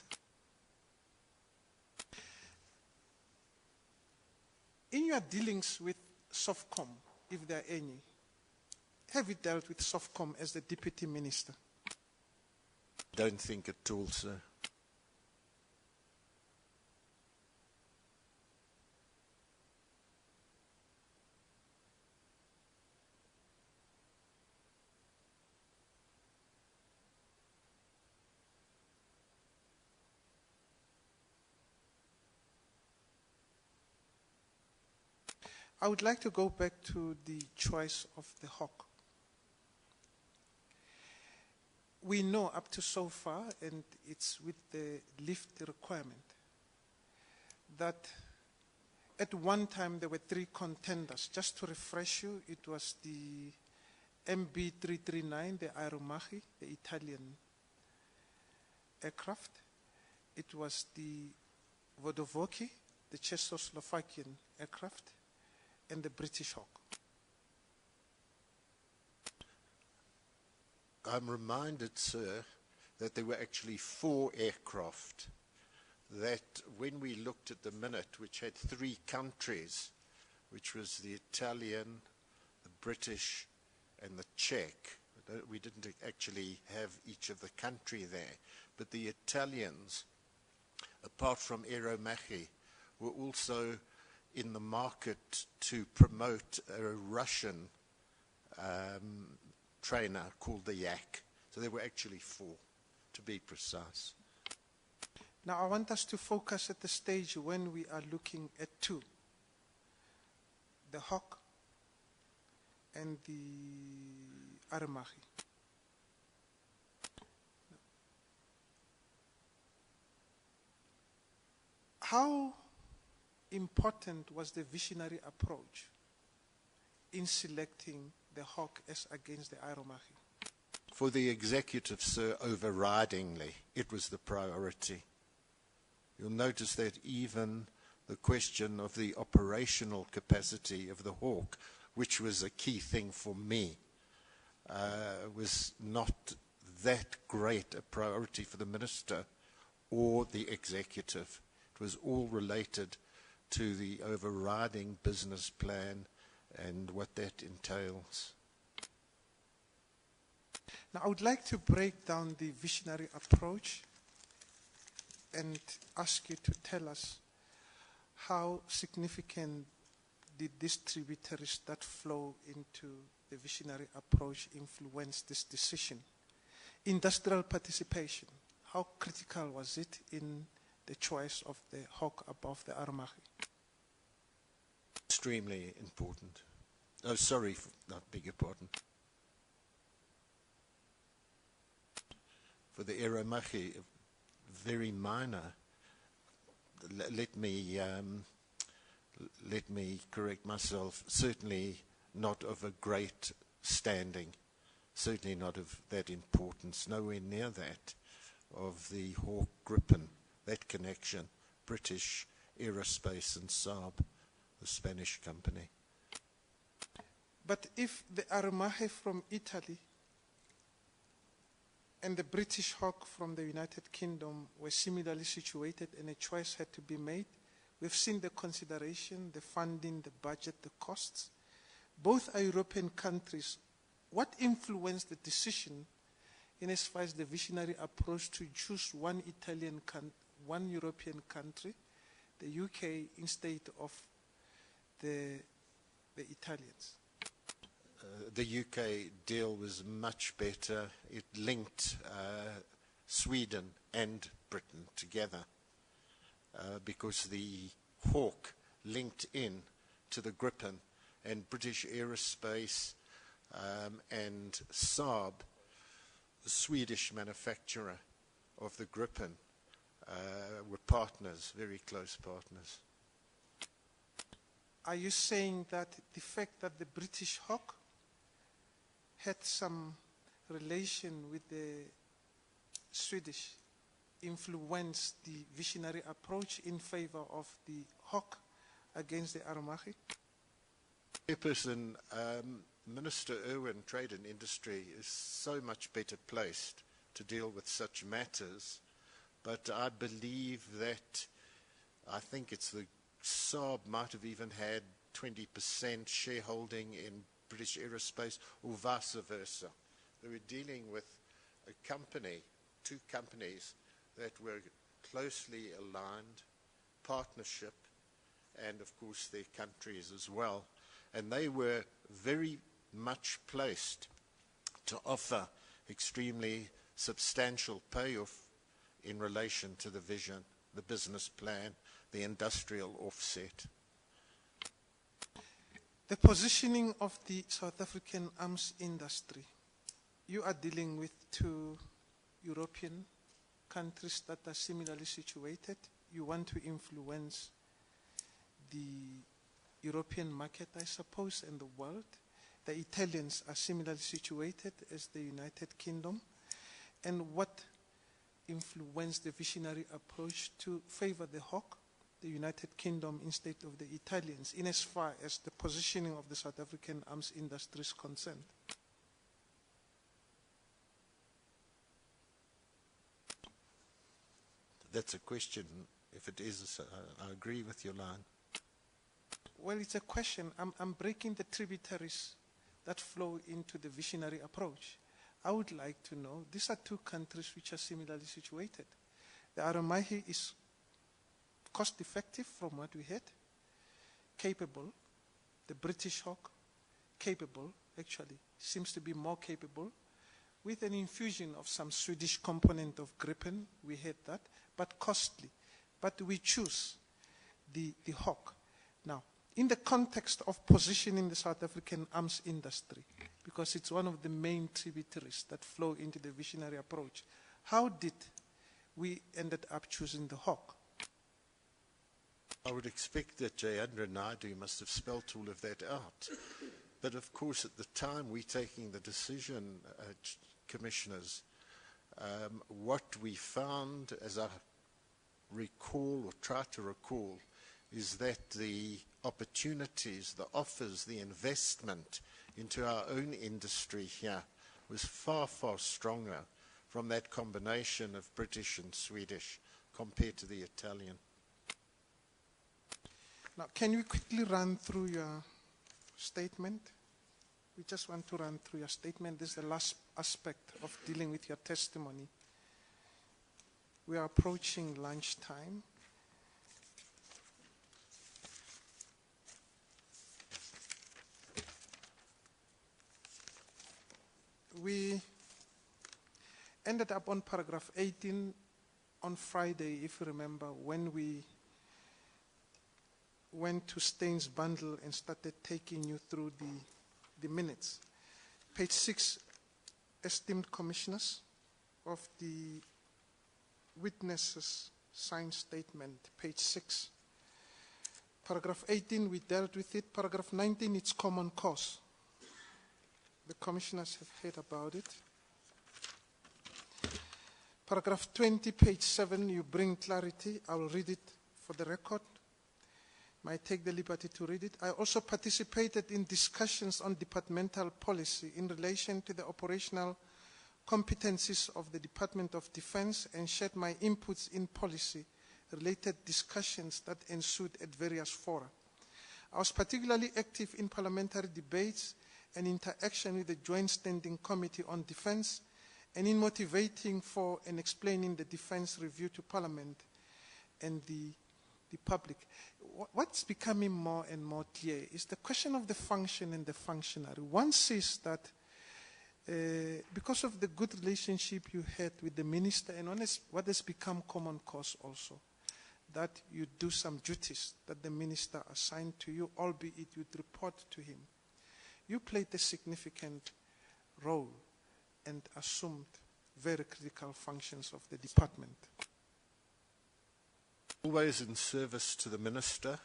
S1: In your dealings with Softcom, if there are any, have you dealt with Softcom as the Deputy Minister?
S2: Don't think at all, sir.
S1: I would like to go back to the choice of the hawk. We know up to so far, and it's with the lift requirement, that at one time there were 3 contenders. Just to refresh you, it was the MB339, the Aeromachi, the Italian aircraft. It was the Vodovoki, the Czechoslovakian aircraft, and the British Hawk.
S2: I'm reminded, sir, that there were actually 4 aircraft that when we looked at the minute, which had 3 countries, which was the Italian, the British, and the Czech. We didn't actually have each of the country there, but the Italians, apart from Aeromachi, were also in the market to promote a Russian trainer called the Yak. So there were actually 4, to be precise.
S1: Now I want us to focus at the stage when we are looking at 2. The Hawk and the Aeromachi. How important was the visionary approach in selecting the Hawk as against the Aeromachi?
S2: For the executive, sir, overridingly, it was the priority. You'll notice that even the question of the operational capacity of the Hawk, which was a key thing for me, was not that great a priority for the minister or the executive. It was all related to the overriding business plan and what that entails.
S1: Now, I would like to break down the visionary approach and ask you to tell us how significant did these tributaries that flow into the visionary approach influence this decision? Industrial participation, how critical was it in the choice of the hawk above the Armahi?
S2: Extremely important. Oh, sorry, I beg your pardon. For the Armahi, very minor. Let me correct myself. Certainly not of a great standing. Certainly not of that importance. Nowhere near that of the Hawk Gripen. That connection, British Aerospace and Saab, the Spanish company.
S1: But if the Armahi from Italy and the British Hawk from the United Kingdom were similarly situated and a choice had to be made, we've seen the consideration, the funding, the budget, the costs. Both are European countries. What influenced the decision in as far as the visionary approach to choose one European country, the UK, instead of the Italians?
S2: The UK deal was much better. It linked Sweden and Britain together because the Hawk linked in to the Gripen, and British Aerospace and Saab, the Swedish manufacturer of the Gripen, were partners, very close partners.
S1: Are you saying that the fact that the British Hawk had some relation with the Swedish influenced the visionary approach in favor of the Hawk against the Armahi?
S2: Chairperson, Minister Irwin, Trade and Industry, is so much better placed to deal with such matters, but I believe that, I think it's the Saab might have even had 20% shareholding in British Aerospace, or vice versa. They were dealing with a company, two companies that were closely aligned, partnership, and of course their countries as well. And they were very much placed to offer extremely substantial payoff in relation to the vision, the business plan, the industrial offset.
S1: The positioning of the South African arms industry. You are dealing with two European countries that are similarly situated. You want to influence the European market, I suppose, and the world. The Italians are similarly situated as the United Kingdom. And what influenced the visionary approach to favor the Hawk, the United Kingdom, instead of the Italians, in as far as the positioning of the South African arms industry is concerned?
S2: That's a question. If it is, I agree with your line.
S1: Well, it's a question. I'm breaking the tributaries that flow into the visionary approach. I would like to know, these are two countries which are similarly situated. The Armahi is cost-effective from what we had, capable. The British Hawk, capable, actually, seems to be more capable, with an infusion of some Swedish component of Gripen. We had that, but costly. But we choose the Hawk. Now, in the context of positioning the South African arms industry, because it's one of the main tributaries that flow into the visionary approach, how did we ended up choosing the Hawk?
S2: I would expect that Jayendra Naidu must have spelt all of that out. But of course, at the time we're taking the decision, commissioners, what we found, as I recall or try to recall, is that the opportunities, the offers, the investment into our own industry here was far, far stronger from that combination of British and Swedish compared to the Italian.
S1: Now, can you quickly run through your statement? We just want to run through your statement. This is the last aspect of dealing with your testimony. We are approaching lunchtime. We ended up on paragraph 18 on Friday, if you remember, when we went to Stein's bundle and started taking you through the minutes. Page 6, esteemed commissioners, of the witnesses' signed statement, page 6. Paragraph 18, we dealt with it. Paragraph 19, it's common cause. The commissioners have heard about it. Paragraph 20, page 7, you bring clarity. I will read it for the record. Might take the liberty to read it. I also participated in discussions on departmental policy in relation to the operational competencies of the Department of Defence and shared my inputs in policy-related discussions that ensued at various fora. I was particularly active in parliamentary debates and interaction with the Joint Standing Committee on Defence and in motivating for and explaining the Defence Review to Parliament and the public. What's becoming more and more clear is the question of the function and the functionary. One sees that because of the good relationship you had with the minister, and what has become common cause also, that you do some duties that the minister assigned to you, albeit you'd report to him. You played a significant role and assumed very critical functions of the department.
S2: Always in service to the minister,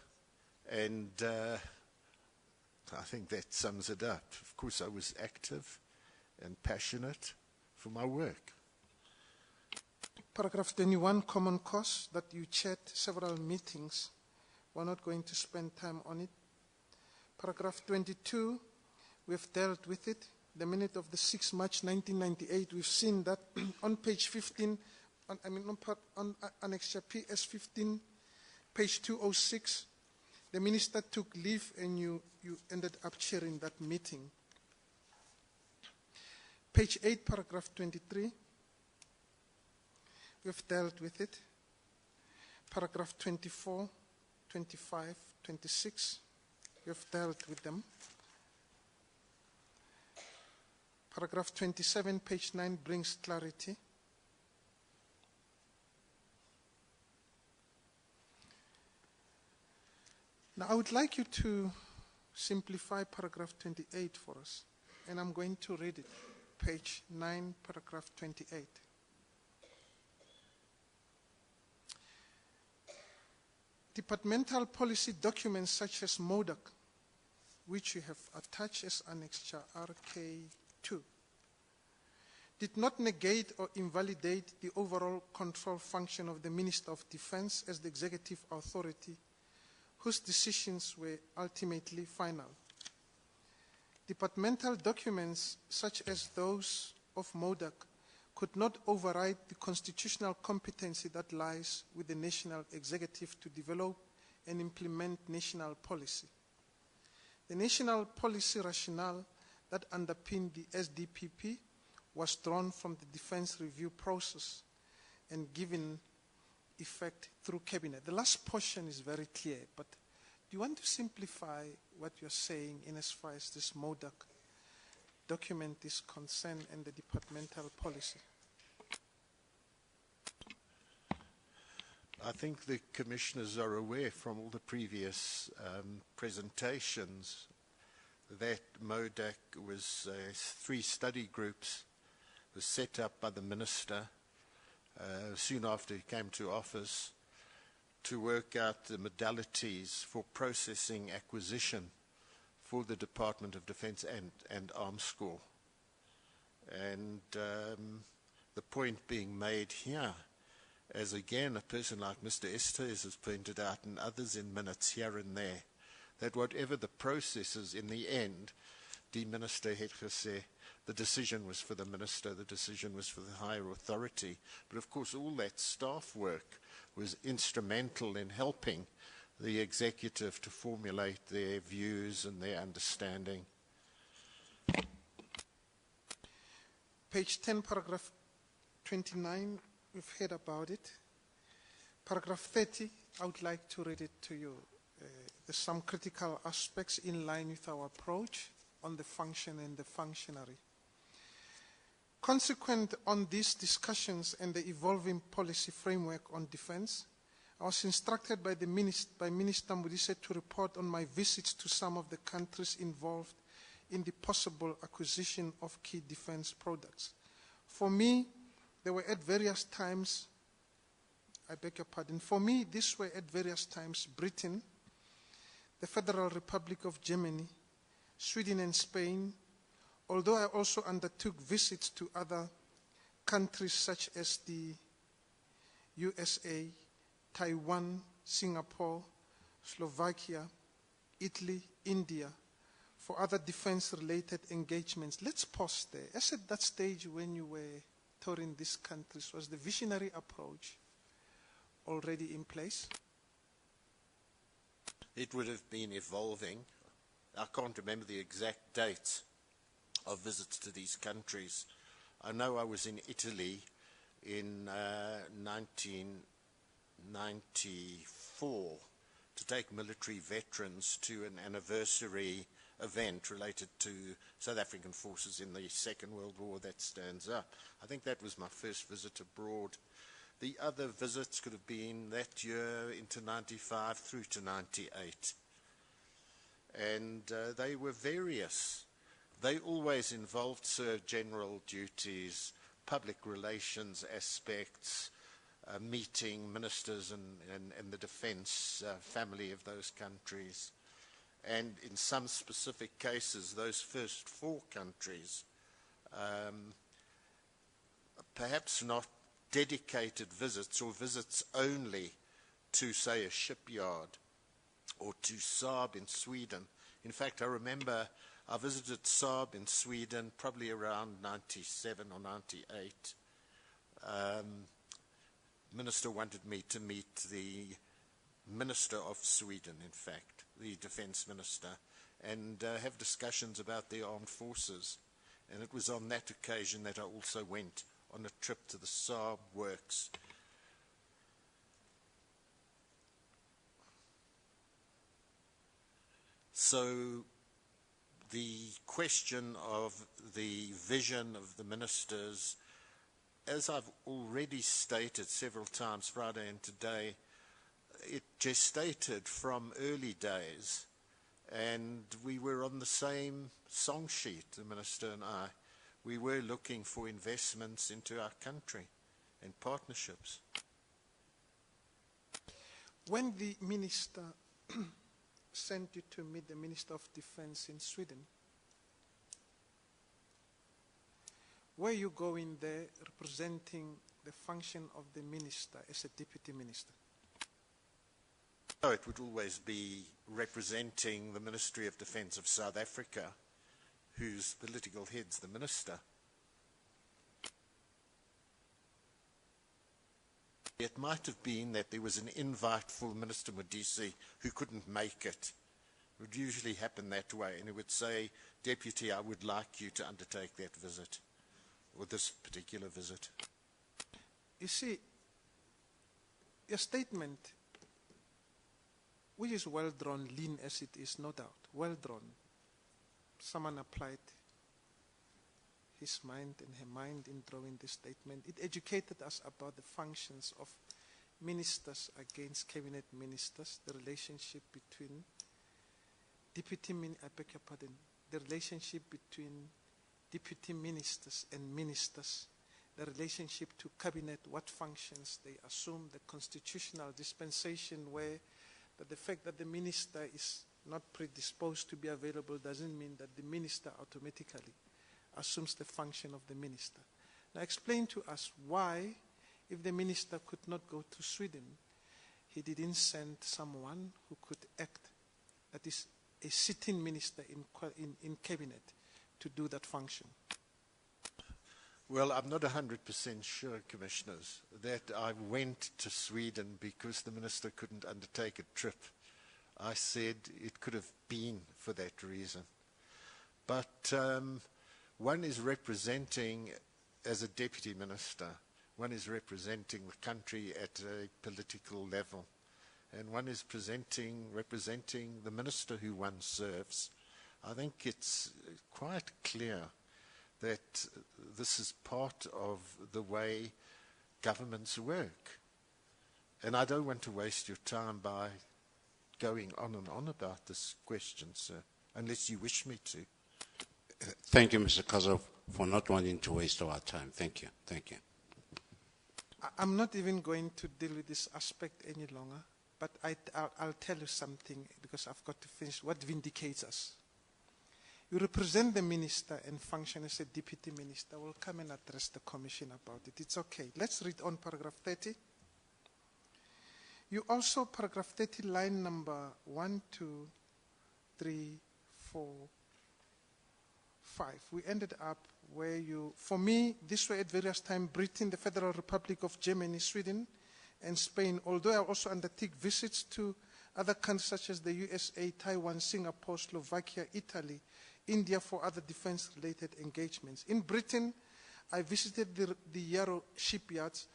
S2: and I think that sums it up. Of course, I was active and passionate for my work.
S1: Paragraph 21, common cause, that you chaired several meetings. We're not going to spend time on it. Paragraph 22, we've dealt with it. The minute of the 6th March 1998, we've seen that on page 15, on annexure PS 15, page 206, the minister took leave and you ended up chairing that meeting. Page 8, paragraph 23, we've dealt with it. Paragraph 24, 25, 26, we've dealt with them. Paragraph 27, page 9, brings clarity. Now, I would like you to simplify paragraph 28 for us, and I'm going to read it. Page 9, paragraph 28. Departmental policy documents such as MODAC, which you have attached as annexure RK2, did not negate or invalidate the overall control function of the Minister of Defence as the executive authority, whose decisions were ultimately final. Departmental documents such as those of MODAC could not override the constitutional competency that lies with the national executive to develop and implement national policy. The national policy rationale that underpinned the SDPP was drawn from the defense review process and given effect through cabinet. The last portion is very clear, but do you want to simplify what you're saying in as far as this MODAC document is concerned and the departmental policy?
S2: I think the commissioners are aware from all the previous presentations that MODAC was 3 study groups, was set up by the minister soon after he came to office to work out the modalities for processing acquisition for the Department of Defence and Arms Corps. And the point being made here, as again a person like Mr. Estes has pointed out and others in minutes here and there, that whatever the processes in the end, the minister het gesê, the decision was for the minister, the decision was for the higher authority. But of course all that staff work was instrumental in helping the executive to formulate their views and their understanding.
S1: Page 10, paragraph 29, we've heard about it. Paragraph 30, I would like to read it to you. There's some critical aspects in line with our approach on the function and the functionary. Consequent on these discussions and the evolving policy framework on defense, I was instructed by Minister Mosioua to report on my visits to some of the countries involved in the possible acquisition of key defense products. For me, they were at various times, I beg your pardon, for me, these were at various times Britain, the Federal Republic of Germany, Sweden and Spain, although I also undertook visits to other countries such as the USA, Taiwan, Singapore, Slovakia, Italy, India, for other defense-related engagements. Let's pause there. As at that stage when you were touring these countries, was the visionary approach already in place?
S2: It would have been evolving. I can't remember the exact dates of visits to these countries. I know I was in Italy in 1994 to take military veterans to an anniversary event related to South African forces in the Second World War. That stands up. I think that was my first visit abroad. The other visits could have been that year into 95 through to 98. And they were various. They always involved general duties, public relations aspects, meeting ministers and the defense family of those countries. And in some specific cases, those first 4 countries, perhaps not dedicated visits or visits only to, say, a shipyard or to Saab in Sweden. In fact, I remember I visited Saab in Sweden probably around 97 or 98. Minister wanted me to meet the Minister of Sweden, in fact, the Defence Minister, and have discussions about the armed forces. And it was on that occasion that I also went on a trip to the Saab works. So the question of the vision of the ministers, as I've already stated several times Friday and today, it gestated from early days, and we were on the same song sheet, the minister and I. We were looking for investments into our country and partnerships.
S1: When the minister sent you to meet the Minister of Defense in Sweden, were you going there representing the function of the minister as a deputy minister?
S2: No, it would always be representing the Ministry of Defence of South Africa, whose political head's the minister. It might have been that there was an invite for Minister Mosioua who couldn't make it. It would usually happen that way, and he would say, Deputy, I would like you to undertake that visit, or this particular visit.
S1: You see, your statement, which is well drawn, lean as it is, no doubt, well drawn. Someone applied his mind and her mind in drawing this statement. It educated us about the functions of ministers against cabinet ministers, the relationship between the relationship between deputy ministers and ministers, the relationship to cabinet, what functions they assume, the constitutional dispensation where the fact that the minister is not predisposed to be available doesn't mean that the minister automatically assumes the function of the minister. Now explain to us why, if the minister could not go to Sweden, he didn't send someone who could act, that is a sitting minister in cabinet, to do that function.
S2: Well, I'm not 100% sure, Commissioners, that I went to Sweden because the minister couldn't undertake a trip. I said it could have been for that reason. But one is representing as a deputy minister, one is representing the country at a political level, and one is representing the minister who one serves. I think it's quite clear that this is part of the way governments work. And I don't want to waste your time by going on and on about this question, sir, unless you wish me to.
S3: Thank you, Mr. Kazov, for not wanting to waste our time. Thank you. Thank you.
S1: I'm not even going to deal with this aspect any longer, but I'll tell you something because I've got to finish. What vindicates us? You represent the minister and function as a deputy minister. We'll come and address the commission about it. It's okay. Let's read on paragraph 30. You also, paragraph 30, line number 1, 2, 3, 4, 5. We ended up where you, for me, this were at various times Britain, the Federal Republic of Germany, Sweden, and Spain, although I also undertake visits to other countries such as the USA, Taiwan, Singapore, Slovakia, Italy, India for other defense-related engagements. In Britain, I visited the Yarrow shipyards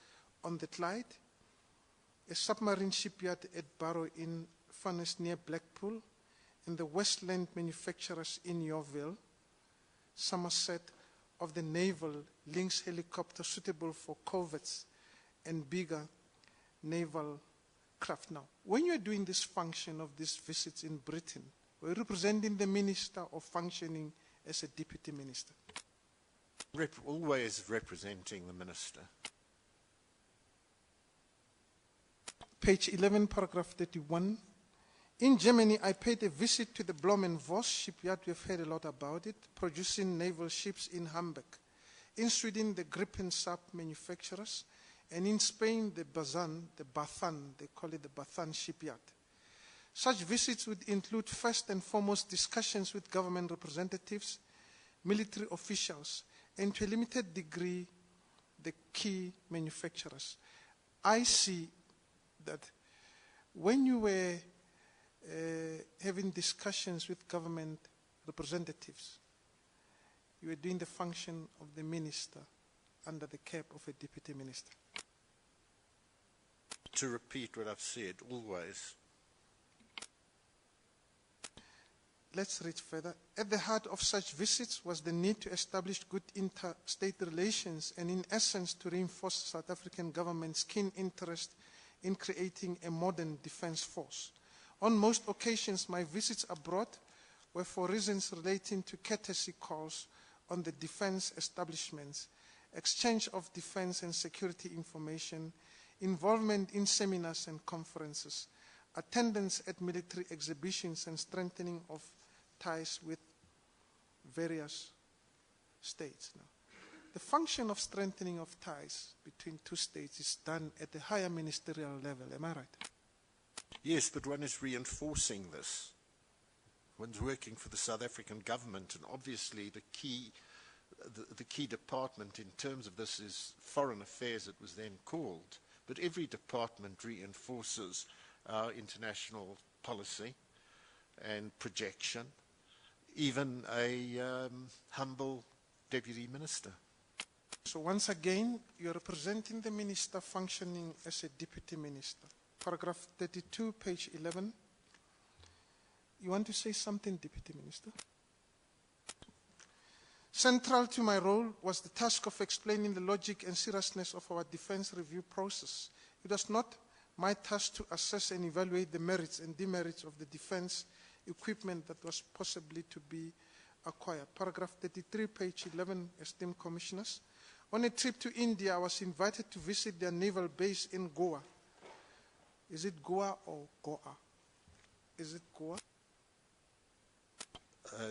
S1: on the Clyde, a submarine shipyard at Barrow in Furness near Blackpool, and the Westland manufacturers in Yeovil, Somerset, of the naval Lynx helicopter suitable for corvettes and bigger naval craft. Now, when you're doing this function of these visits in Britain, we're representing the minister or functioning as a deputy minister?
S2: Always representing the minister.
S1: Page 11, paragraph 31. In Germany, I paid a visit to the Blom & Voss shipyard. We've heard a lot about it, producing naval ships in Hamburg. In Sweden, the Gripen sub manufacturers. And in Spain, the Bazan, they call it the Bazan shipyard. Such visits would include first and foremost discussions with government representatives, military officials, and to a limited degree, the key manufacturers. I see that when you were having discussions with government representatives, you were doing the function of the minister under the cap of a deputy minister.
S2: To repeat what I've said, always.
S1: Let's read further. At the heart of such visits was the need to establish good interstate relations and, in essence, to reinforce the South African government's keen interest in creating a modern defense force. On most occasions, my visits abroad were for reasons relating to courtesy calls on the defense establishments, exchange of defense and security information, involvement in seminars and conferences, attendance at military exhibitions, and strengthening of ties with various states. Now, the function of strengthening of ties between two states is done at the higher ministerial level, am I right?
S2: Yes, but one is reinforcing this. One's working for the South African government, and obviously the key department in terms of this is Foreign Affairs, it was then called. But every department reinforces our international policy and projection, even a humble deputy minister.
S1: So once again, you're representing the minister functioning as a deputy minister. Paragraph 32, page 11. You want to say something, Deputy Minister? Central to my role was the task of explaining the logic and seriousness of our defense review process. It was not my task to assess and evaluate the merits and demerits of the defense equipment that was possibly to be acquired. Paragraph 33, page 11, esteemed commissioners. On a trip to India, I was invited to visit their naval base in Goa. Is it Goa or Goa? Is it Goa?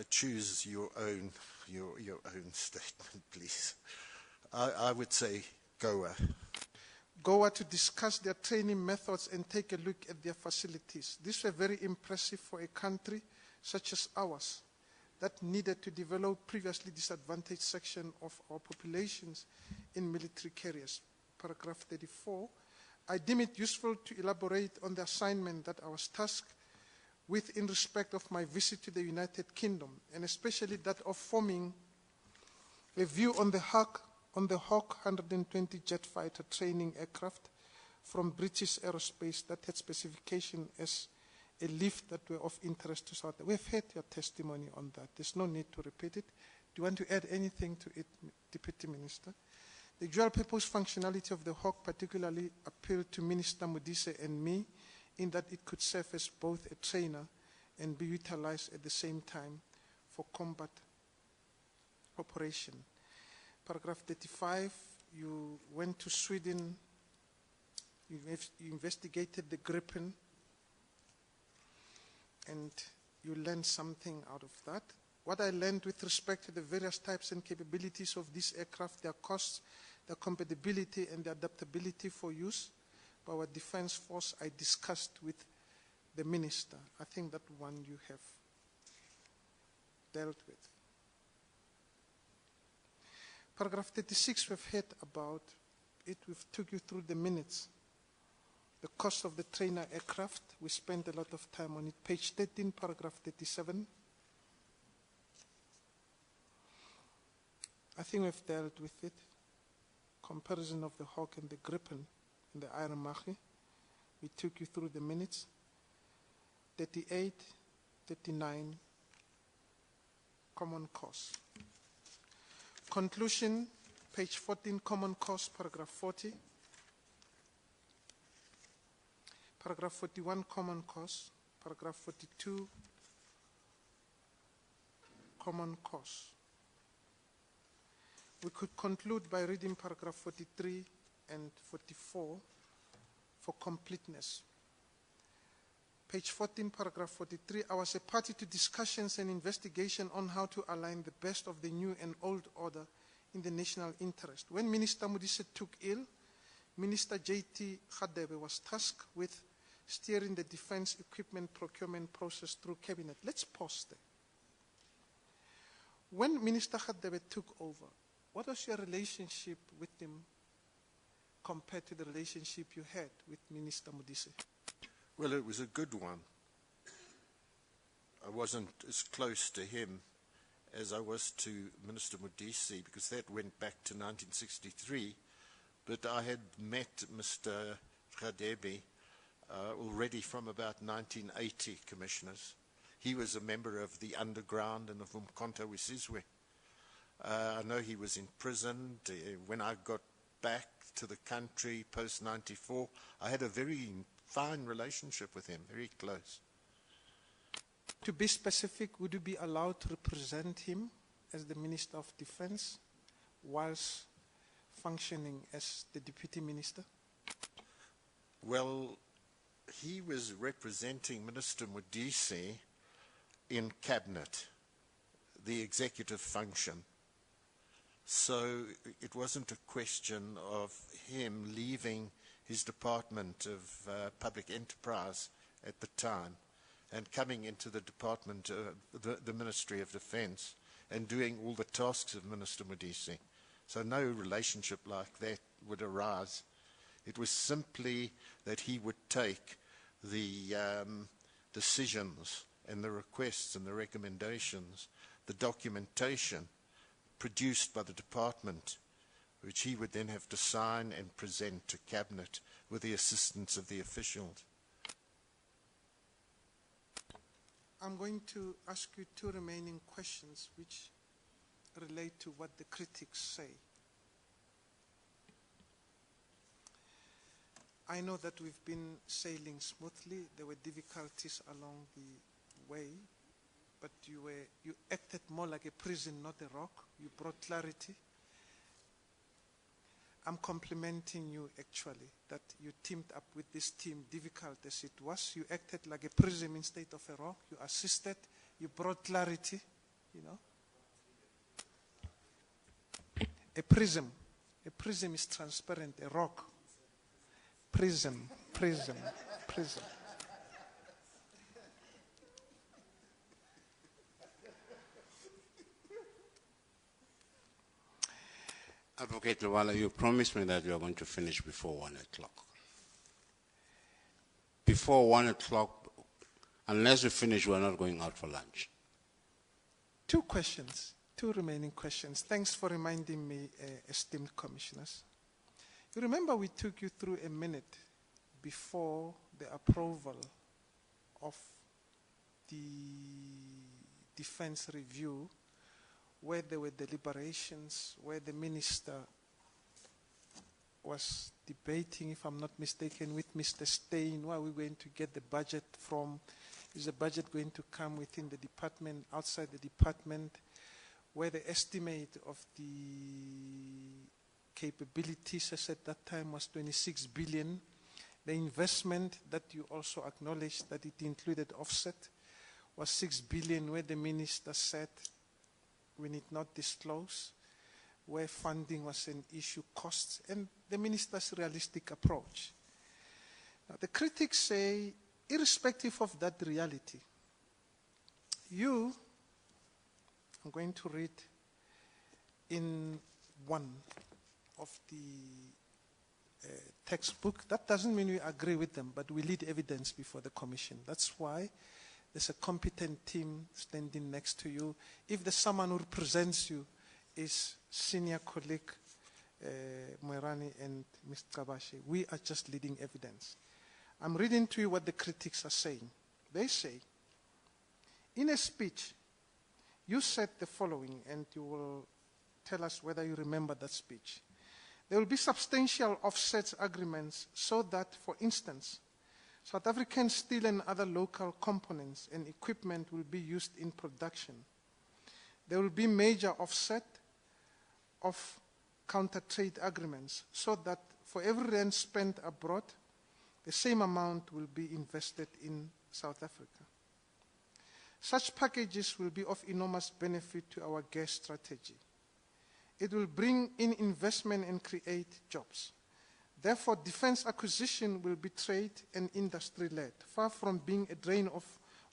S2: Choose your own statement, please. I would say Goa.
S1: Goa to discuss their training methods and take a look at their facilities. These were very impressive for a country such as ours that needed to develop previously disadvantaged section of our populations in military carriers. Paragraph 34. I deem it useful to elaborate on the assignment that I was tasked with in respect of my visit to the United Kingdom, and especially that of forming a view on on the Hawk 120 jet fighter training aircraft from British Aerospace that had specification as a lift that were of interest to South Africa. We've heard your testimony on that. There's no need to repeat it. Do you want to add anything to it, Deputy Minister? The dual purpose functionality of the Hawk particularly appealed to Minister Modise and me in that it could serve as both a trainer and be utilized at the same time for combat operation. Paragraph 35, you went to Sweden, you investigated the Gripen, and you learned something out of that. What I learned with respect to the various types and capabilities of these aircraft, their costs, their compatibility, and their adaptability for use by our defense force, I discussed with the minister. I think that one you have dealt with. Paragraph 36, we've heard about it. We've took you through the minutes. The cost of the trainer aircraft, we spent a lot of time on it. Page 13, paragraph 37. I think we've dealt with it. Comparison of the Hawk and the Gripen and the Iron Machi. We took you through the minutes. 38, 39, common cause. Conclusion, page 14, common cause, paragraph 40. Paragraph 41, common cause. Paragraph 42, common cause. We could conclude by reading paragraph 43 and 44 for completeness. Page 14, paragraph 43, I was a party to discussions and investigation on how to align the best of the new and old order in the national interest. When Minister Modise took ill, Minister J.T. Radebe was tasked with steering the defense equipment procurement process through cabinet. Let's pause there. When Minister Radebe took over, what was your relationship with him compared to the relationship you had with Minister Modise?
S2: Well, it was a good one. I wasn't as close to him as I was to Minister Modise because that went back to 1963. But I had met Mr. Radebe already from about 1980, Commissioners. He was a member of the Underground and of Umkhonto weSizwe. I know he was imprisoned. When I got back to the country post-94, I had a very fine relationship with him, very close.
S1: To be specific, would you be allowed to represent him as the Minister of Defense whilst functioning as the Deputy Minister?
S2: Well, he was representing Minister Modise in Cabinet, the executive function. So it wasn't a question of him leaving his Department of Public Enterprise at the time and coming into the Department, the Ministry of Defence, and doing all the tasks of Minister Modise. So no relationship like that would arise. It was simply that he would take the decisions and the requests and the recommendations, the documentation produced by the department, which he would then have to sign and present to Cabinet with the assistance of the officials.
S1: I'm going to ask you two remaining questions which relate to what the critics say. I know that we've been sailing smoothly. There were difficulties along the way, but you acted more like a prison, not a rock. You brought clarity. I'm complimenting you actually, that you teamed up with this team, difficult as it was. You acted like a prism instead of a rock. You assisted, you brought clarity, you know. A prism is transparent, a rock. Prism.
S3: Advocate Luwala, you promised me that you are going to finish before 1 o'clock. Before 1 o'clock, unless we finish, we're not going out for lunch.
S1: Two questions. 2 remaining questions. Thanks for reminding me, esteemed commissioners. You remember we took you through a minute before the approval of the defense review, where there were deliberations, where the minister was debating, if I'm not mistaken, with Mr. Stein, where we're going to get the budget from. Is the budget going to come within the department, outside the department, where the estimate of the capabilities as at that time was 26 billion. The investment that you also acknowledged that it included offset was 6 billion, where the minister said we need not disclose, where funding was an issue, costs, and the minister's realistic approach. Now, the critics say, irrespective of that reality, I'm going to read in one of the textbook. That doesn't mean we agree with them, but we lead evidence before the commission. That's why there's a competent team standing next to you. If there's someone who represents you, is senior colleague Moerani and Mr. Kabashe. We are just leading evidence. I'm reading to you what the critics are saying. They say, in a speech, you said the following, and you will tell us whether you remember that speech. There will be substantial offsets agreements so that, for instance, South African steel and other local components and equipment will be used in production. There will be major offset of counter-trade agreements so that for every rand spent abroad, the same amount will be invested in South Africa. Such packages will be of enormous benefit to our gas strategy. It will bring in investment and create jobs. Therefore, defense acquisition will be trade and industry-led. Far from being a drain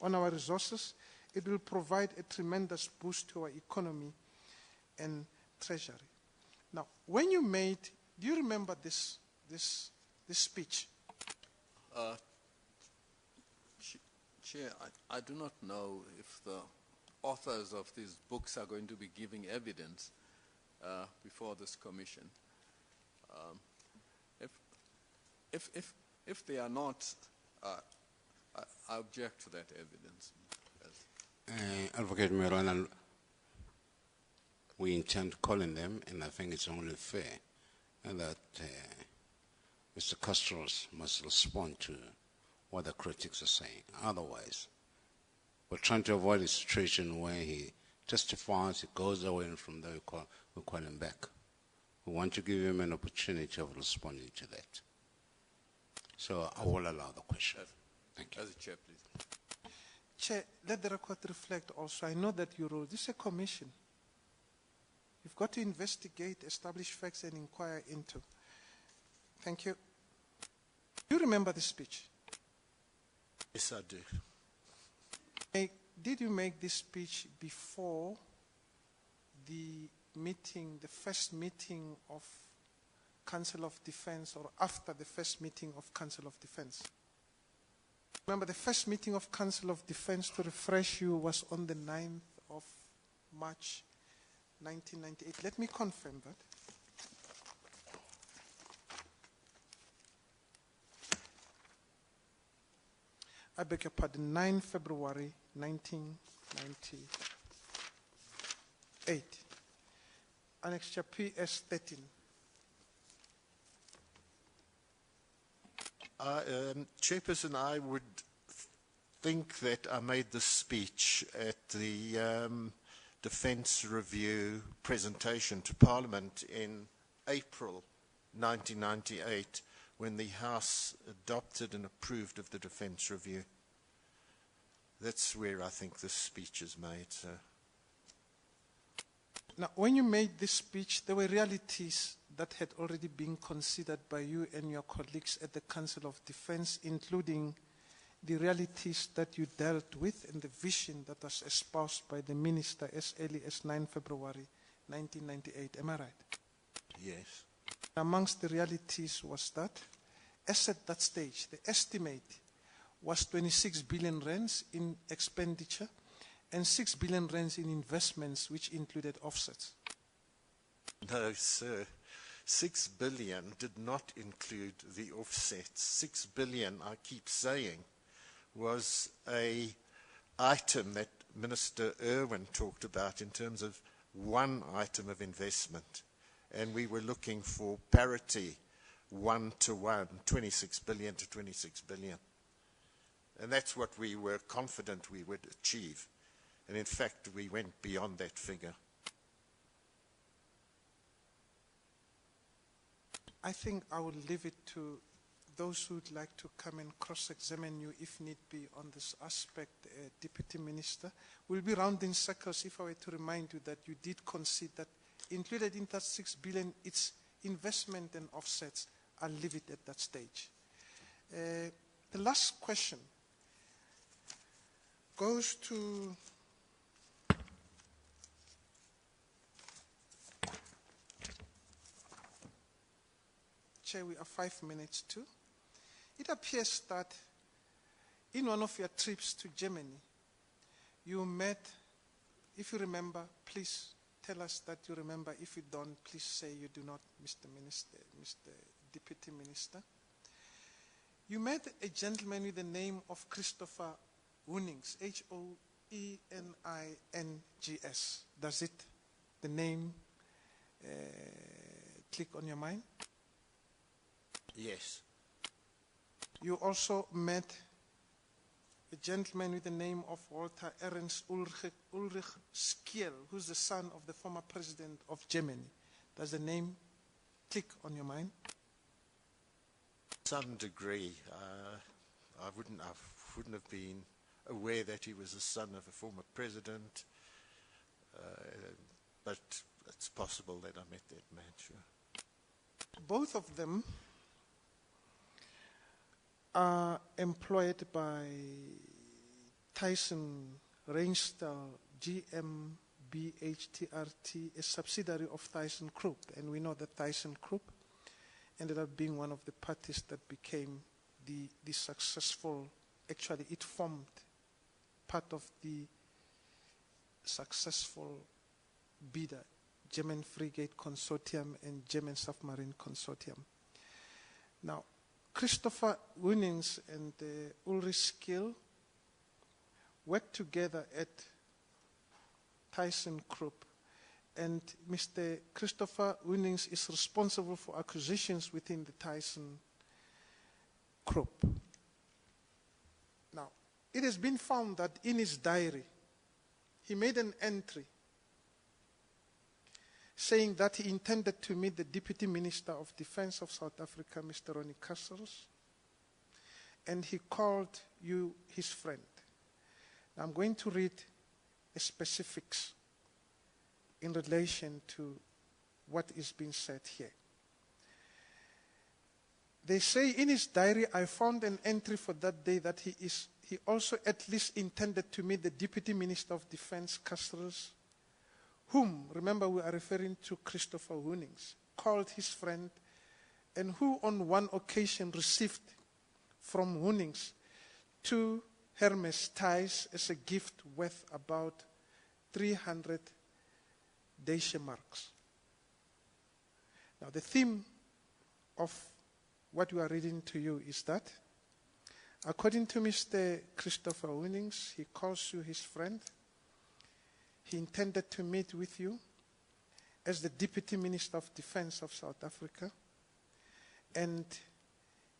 S1: on our resources, it will provide a tremendous boost to our economy and treasury. Now, when you made, do you remember this speech?
S4: Chair, I do not know if the authors of these books are going to be giving evidence before this commission. If they are not, I object to that evidence.
S3: Advocate Moerani, we intend calling them, and I think it's only fair that Mr. Castros must respond to what the critics are saying. Otherwise, we're trying to avoid a situation where he testifies, he goes away, and from there we call him back. We want to give him an opportunity of responding to that. So I will allow the question. Thank you.
S4: As a chair, please.
S1: Chair, let the record reflect also. I know that you rule. This is a commission. You've got to investigate, establish facts, and inquire into. Thank you. Do you remember the speech?
S2: Yes, I do.
S1: Did you make this speech before the meeting, the first meeting of Council of Defense, or after the first meeting of Council of Defense? Remember, the first meeting of Council of Defense, to refresh you, was on the 9th of March 1998. Let me confirm that. I beg your pardon, 9 February 1998. Annexure PS 13.
S2: Chairperson, I would think that I made this speech at the Defence Review presentation to Parliament in April 1998, when the House adopted and approved of the Defence Review. That's where I think this speech is made. So.
S1: Now, when you made this speech, there were realities that had already been considered by you and your colleagues at the Council of Defense, including the realities that you dealt with and the vision that was espoused by the minister as early as 9 February 1998. Am I right?
S2: Yes.
S1: Amongst the realities was that, as at that stage, the estimate was 26 billion rands in expenditure, and 6 billion rands in investments, which included offsets.
S2: No, sir. 6 billion did not include the offsets. 6 billion, I keep saying, was a item that Minister Irwin talked about in terms of one item of investment. And we were looking for parity, 1-to-1, 26 billion to 26 billion. And that's what we were confident we would achieve. And in fact, we went beyond that figure.
S1: I think I will leave it to those who would like to come and cross-examine you if need be on this aspect, Deputy Minister. We'll be rounding circles if I were to remind you that you did concede that included in that 6 billion, it's investment and offsets. I'll leave it at that stage. The last question goes to Chair. We have 5 minutes too. It appears that in one of your trips to Germany, you met, if you remember, please tell us that you remember. If you don't, please say you do not, Mr. Minister, Mr. Deputy Minister. You met a gentleman with the name of Christopher Hoenings, H-O-E-N-I-N-G-S. Does it, the name, click on your mind?
S2: Yes.
S1: You also met a gentleman with the name of Walter Ernst Ulrich Skiel, who's the son of the former president of Germany. Does the name click on your mind?
S2: To some degree. I wouldn't have been aware that he was the son of a former president, but it's possible that I met that man, sure.
S1: Both of them are employed by Tyson Reinstall GmbHTRT, a subsidiary of Tyson Group. And we know that Tyson Group ended up being one of the parties that became the successful, actually it formed part of the successful bidder, German Frigate Consortium and German Submarine Consortium. Now, Christopher Hoenings and Ulrich Skiel worked together at Tyson Group, and Mr. Christopher Hoenings is responsible for acquisitions within the Tyson Group. Now, it has been found that in his diary, he made an entry saying that he intended to meet the Deputy Minister of Defence of South Africa, Mr. Ronnie Castles, and he called you his friend. Now I'm going to read the specifics in relation to what is being said here. They say in his diary, I found an entry for that day that he also at least intended to meet the Deputy Minister of Defence, Castles, whom, remember we are referring to Christopher Hoenings, called his friend, and who on one occasion received from Hoenings 2 Hermes ties as a gift worth about 300 Deutsche marks. Now the theme of what we are reading to you is that, according to Mr. Christopher Hoenings, he calls you his friend. He intended to meet with you as the Deputy Minister of Defence of South Africa. And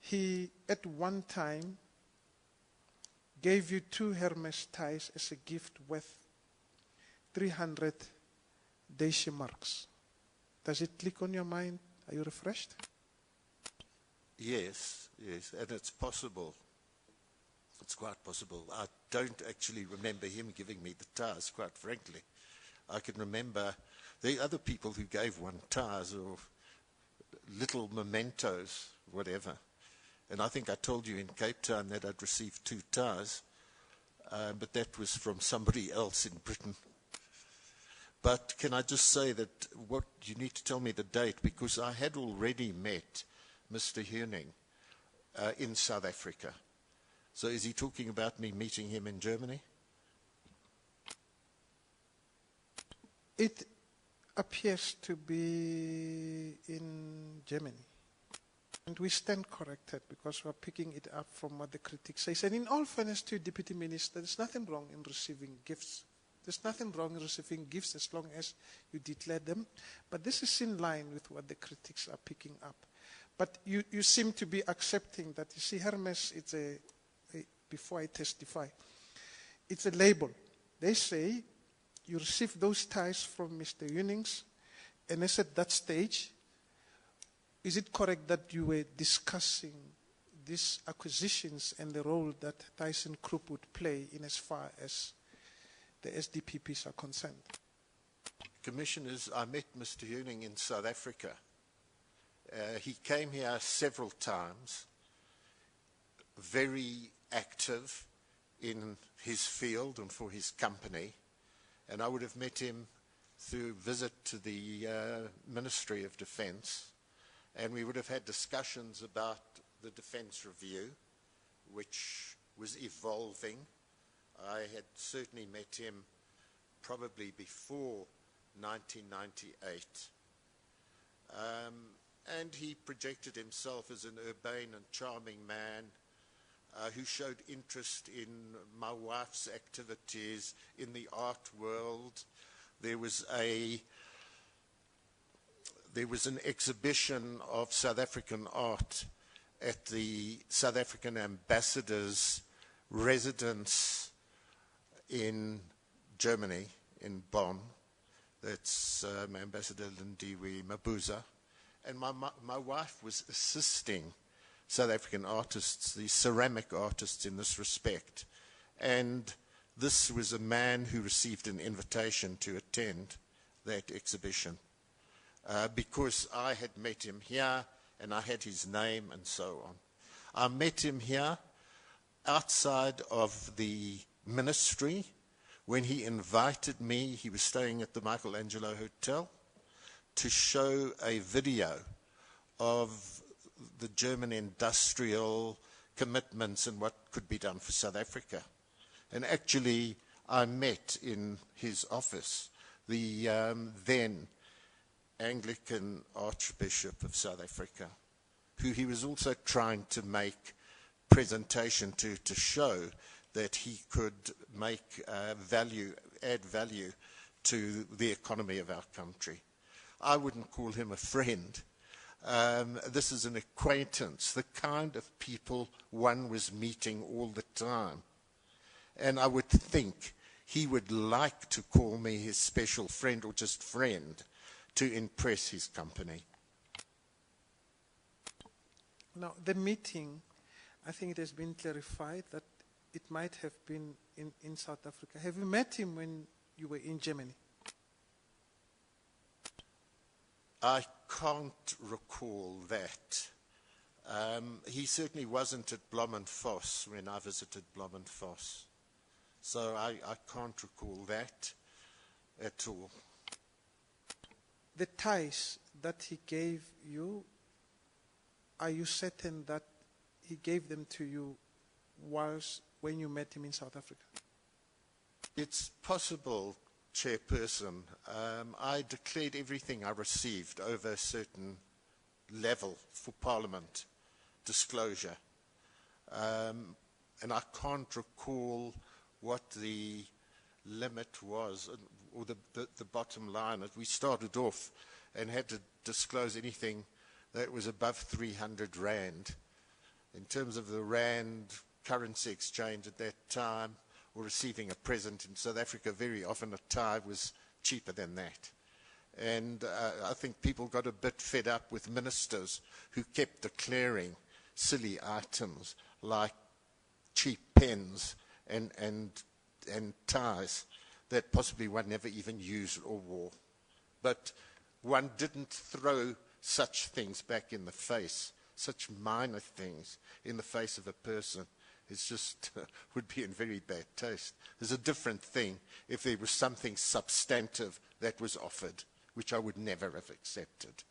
S1: he, at one time, gave you 2 Hermes ties as a gift worth 300 Deutsche marks. Does it click on your mind? Are you refreshed?
S2: Yes, and it's possible. It's quite possible. I don't actually remember him giving me the tires, quite frankly. I can remember the other people who gave one tires or little mementos, whatever. And I think I told you in Cape Town that I'd received 2 tires, but that was from somebody else in Britain. But can I just say that what you need to tell me the date, because I had already met Mr. Hoening in South Africa. So is he talking about me meeting him in Germany?
S1: It appears to be in Germany. And we stand corrected because we're picking it up from what the critic says. And in all fairness to Deputy Minister, there's nothing wrong in receiving gifts. There's nothing wrong in receiving gifts as long as you declare them. But this is in line with what the critics are picking up. But you seem to be accepting that, you see, Hermes, it's before I testify, it's a label. They say you receive those ties from Mr. Unings, and as at that stage, is it correct that you were discussing these acquisitions and the role that Tyson Group would play in as far as the SDPPs are concerned?
S2: Commissioners, I met Mr. Uning in South Africa. He came here several times, very active in his field and for his company, and I would have met him through a visit to the Ministry of Defence, and we would have had discussions about the Defence Review, which was evolving. I had certainly met him probably before 1998. And he projected himself as an urbane and charming man who showed interest in my wife's activities in the art world. There was an exhibition of South African art at the South African ambassador's residence in Germany, in Bonn. That's Ambassador Lindiwe Mabuza. And my wife was assisting South African artists, the ceramic artists in this respect. And this was a man who received an invitation to attend that exhibition because I had met him here and I had his name and so on. I met him here outside of the ministry when he invited me. He was staying at the Michelangelo Hotel to show a video of the German industrial commitments and what could be done for South Africa. And actually, I met in his office the then Anglican Archbishop of South Africa, who he was also trying to make presentation to show that he could make add value to the economy of our country. I wouldn't call him a friend. This is an acquaintance, the kind of people one was meeting all the time. And I would think he would like to call me his special friend or just friend to impress his company.
S1: Now, the meeting, I think it has been clarified that it might have been in South Africa. Have you met him when you were in Germany?
S2: I can't recall that. He certainly wasn't at Bloemfontein when I visited Bloemfontein. So I can't recall that at all.
S1: The ties that he gave you, are you certain that he gave them to you whilst when you met him in South Africa?
S2: It's possible, Chairperson. I declared everything I received over a certain level for Parliament disclosure. And I can't recall what the limit was, or the bottom line. We started off and had to disclose anything that was above 300 Rand. In terms of the Rand currency exchange at that time, or receiving a present in South Africa, very often a tie was cheaper than that. And I think people got a bit fed up with ministers who kept declaring silly items like cheap pens and ties that possibly one never even used or wore. But one didn't throw such things back in the face, such minor things in the face of a person. It's just would be in very bad taste. There's a different thing if there was something substantive that was offered, which I would never have accepted.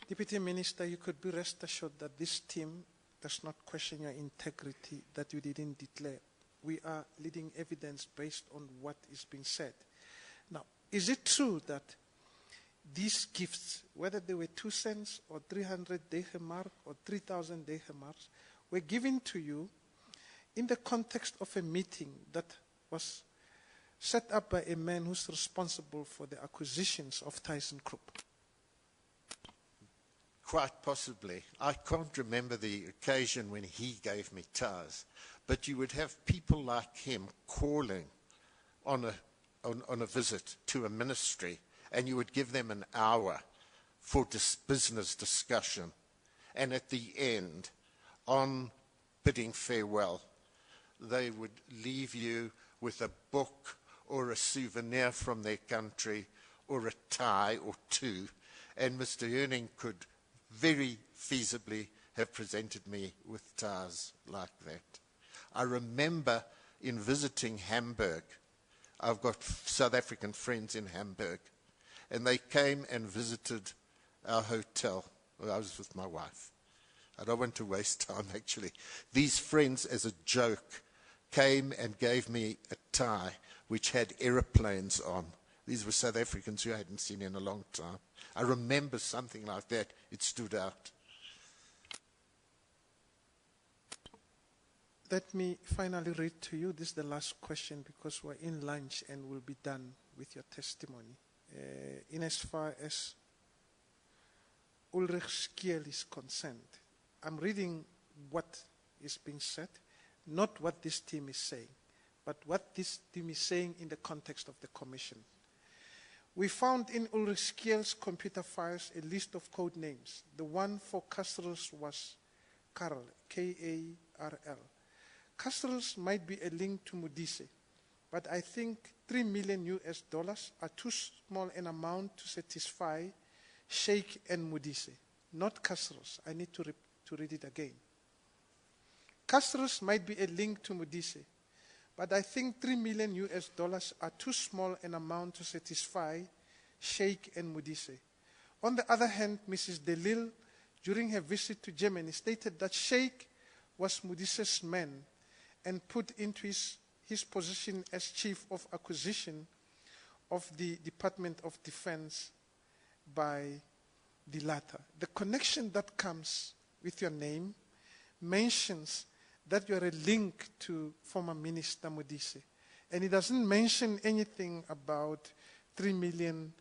S1: Deputy Minister, you could be rest assured that this team does not question your integrity that you didn't declare. We are leading evidence based on what is being said. Now, is it true that these gifts, whether they were 2 cents or 300 dirham or 3,000 dirhams, were given to you in the context of a meeting that was set up by a man who's responsible for the acquisitions of ThyssenKrupp?
S2: Quite possibly. I can't remember the occasion when he gave me ties, but you would have people like him calling on a visit to a ministry, and you would give them an hour for business discussion. And at the end, on bidding farewell, they would leave you with a book or a souvenir from their country or a tie or two. And Mr. Erning could very feasibly have presented me with ties like that. I remember in visiting Hamburg, I've got South African friends in Hamburg, and they came and visited our hotel. Well, I was with my wife. I don't want to waste time, actually. These friends, as a joke, came and gave me a tie which had aeroplanes on. These were South Africans who I hadn't seen in a long time. I remember something like that. It stood out.
S1: Let me finally read to you. This is the last question because we're in lunch and we'll be done with your testimony. In as far as Ulrich Skiel is concerned, I'm reading what is being said, not what this team is saying, but what this team is saying in the context of the commission. We found in Ulrich Skiel's computer files a list of code names. The one for Castrol's was Karl, K-A-R-L. Castrol's might be a link to Modise, but I think $3 million are too small an amount to satisfy Sheikh and Modise, not Castrol's. I need to read it again. Castrol's might be a link to Modise, but I think $3 million are too small an amount to satisfy Sheikh and Modise. On the other hand, Mrs. Delil, during her visit to Germany, stated that Sheikh was Modise's man and put into his position as chief of acquisition of the Department of Defense by the latter. The connection that comes with your name mentions that you're a link to former Minister Modise. And it doesn't mention anything about $3 million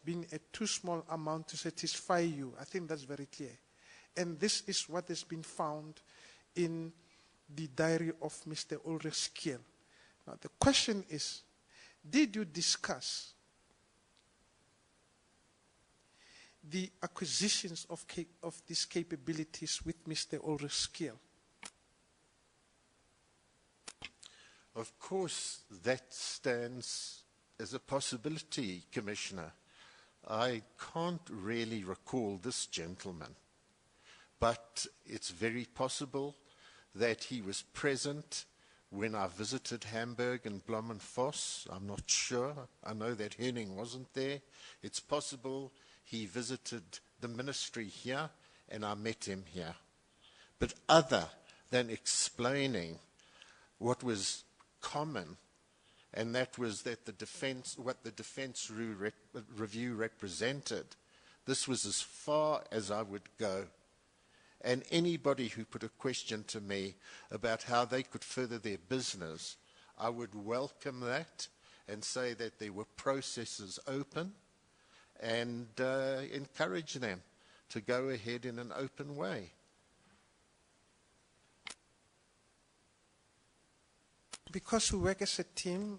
S1: being a too small amount to satisfy you. I think that's very clear. And this is what has been found in the diary of Mr. Ulrich Skiel. Now, the question is, did you discuss the acquisitions of these capabilities with Mr. Ulrich Skiel?
S2: Of course, that stands as a possibility, Commissioner. I can't really recall this gentleman, but it's very possible that he was present when I visited Hamburg and Blumenfoss. I'm not sure. I know that Henning wasn't there. It's possible he visited the ministry here and I met him here. But other than explaining what was common, and that was that what the defense review represented, this was as far as I would go. And anybody who put a question to me about how they could further their business, I would welcome that and say that there were processes open and encourage them to go ahead in an open way.
S1: Because we work as a team,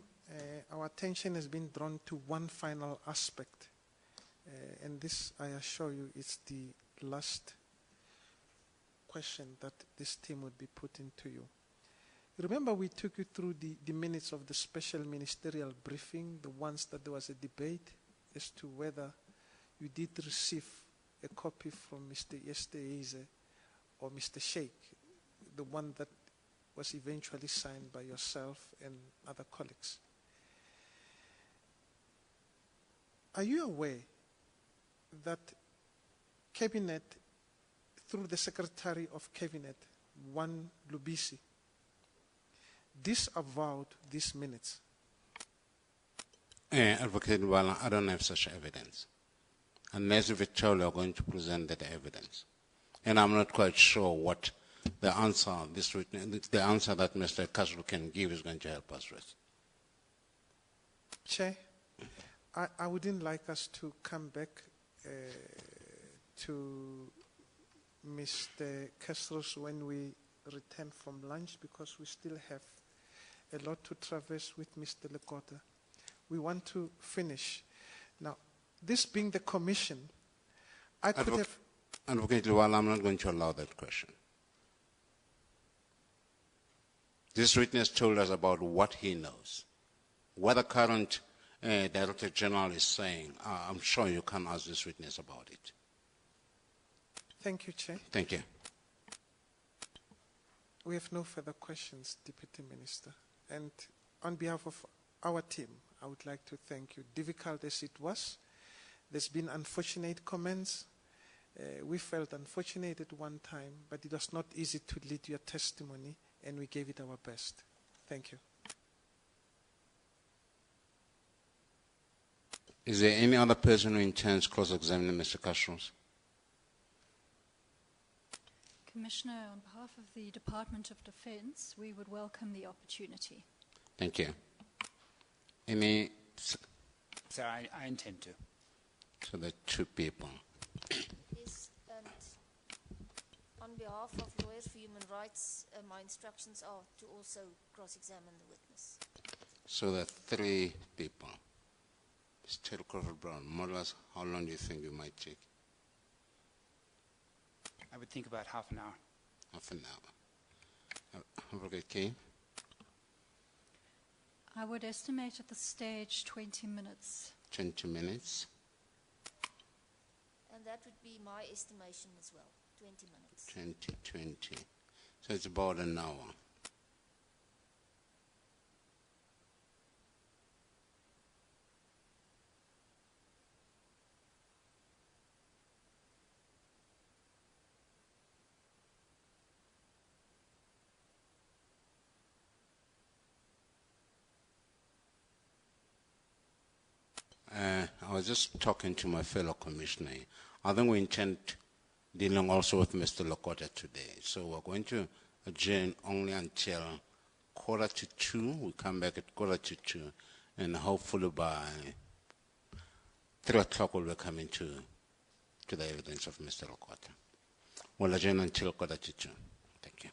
S1: our attention has been drawn to one final aspect. And this, I assure you, is the last question that this team would be putting to you. Remember, we took you through the minutes of the special ministerial briefing, the ones that there was a debate as to whether you did receive a copy from Mr. Yesteize or Mr. Sheikh, the one that was eventually signed by yourself and other colleagues. Are you aware that Cabinet, through the Secretary of Cabinet, Wan Lubisi, disavowed these minutes?
S3: Advocate Wala, I don't have such evidence. Unless Victoria are going to present that evidence. And I'm not quite sure what the answer the answer that Mr. Castro can give is going to help us with.
S1: Chair, I wouldn't like us to come back to Mr. Castro's when we return from lunch, because we still have a lot to traverse with Mr. Lekota. We want to finish. Now, this being the commission, I could have...
S3: Advocate Luwala, I'm not going to allow that question. This witness told us about what he knows. What the current Director General is saying, I'm sure you can ask this witness about it.
S1: Thank you, Chair.
S3: Thank you.
S1: We have no further questions, Deputy Minister. And on behalf of our team, I would like to thank you. Difficult as it was, there's been unfortunate comments. We felt unfortunate at one time, but it was not easy to lead your testimony, and we gave it our best. Thank you.
S3: Is there any other person who intends cross-examining Mr. Castro?
S6: Commissioner, on behalf of the Department of Defence, we would welcome the opportunity.
S3: Thank you. Any...
S7: Sir, I intend to.
S3: So there are two people.
S5: Yes, and on behalf of Lawyers for Human Rights, my instructions are to also cross-examine the witness.
S3: So there are three people. Mr. Crawford Brown, more or less, how long do you think you might take?
S7: I would think about half an hour.
S3: Half an hour. Advocate Kane?
S6: I would estimate at this stage 20 minutes.
S3: 20 minutes.
S5: And that would be my estimation as well, 20 minutes.
S3: 20. So it's about an hour. I was just talking to my fellow commissioner. I think we intend dealing also with Mr. Lekota today. So we're going to adjourn only until 1:45. We come back at 1:45, and hopefully by 3 o'clock we'll be coming to the evidence of Mr. Lekota. We'll adjourn until 1:45. Thank you.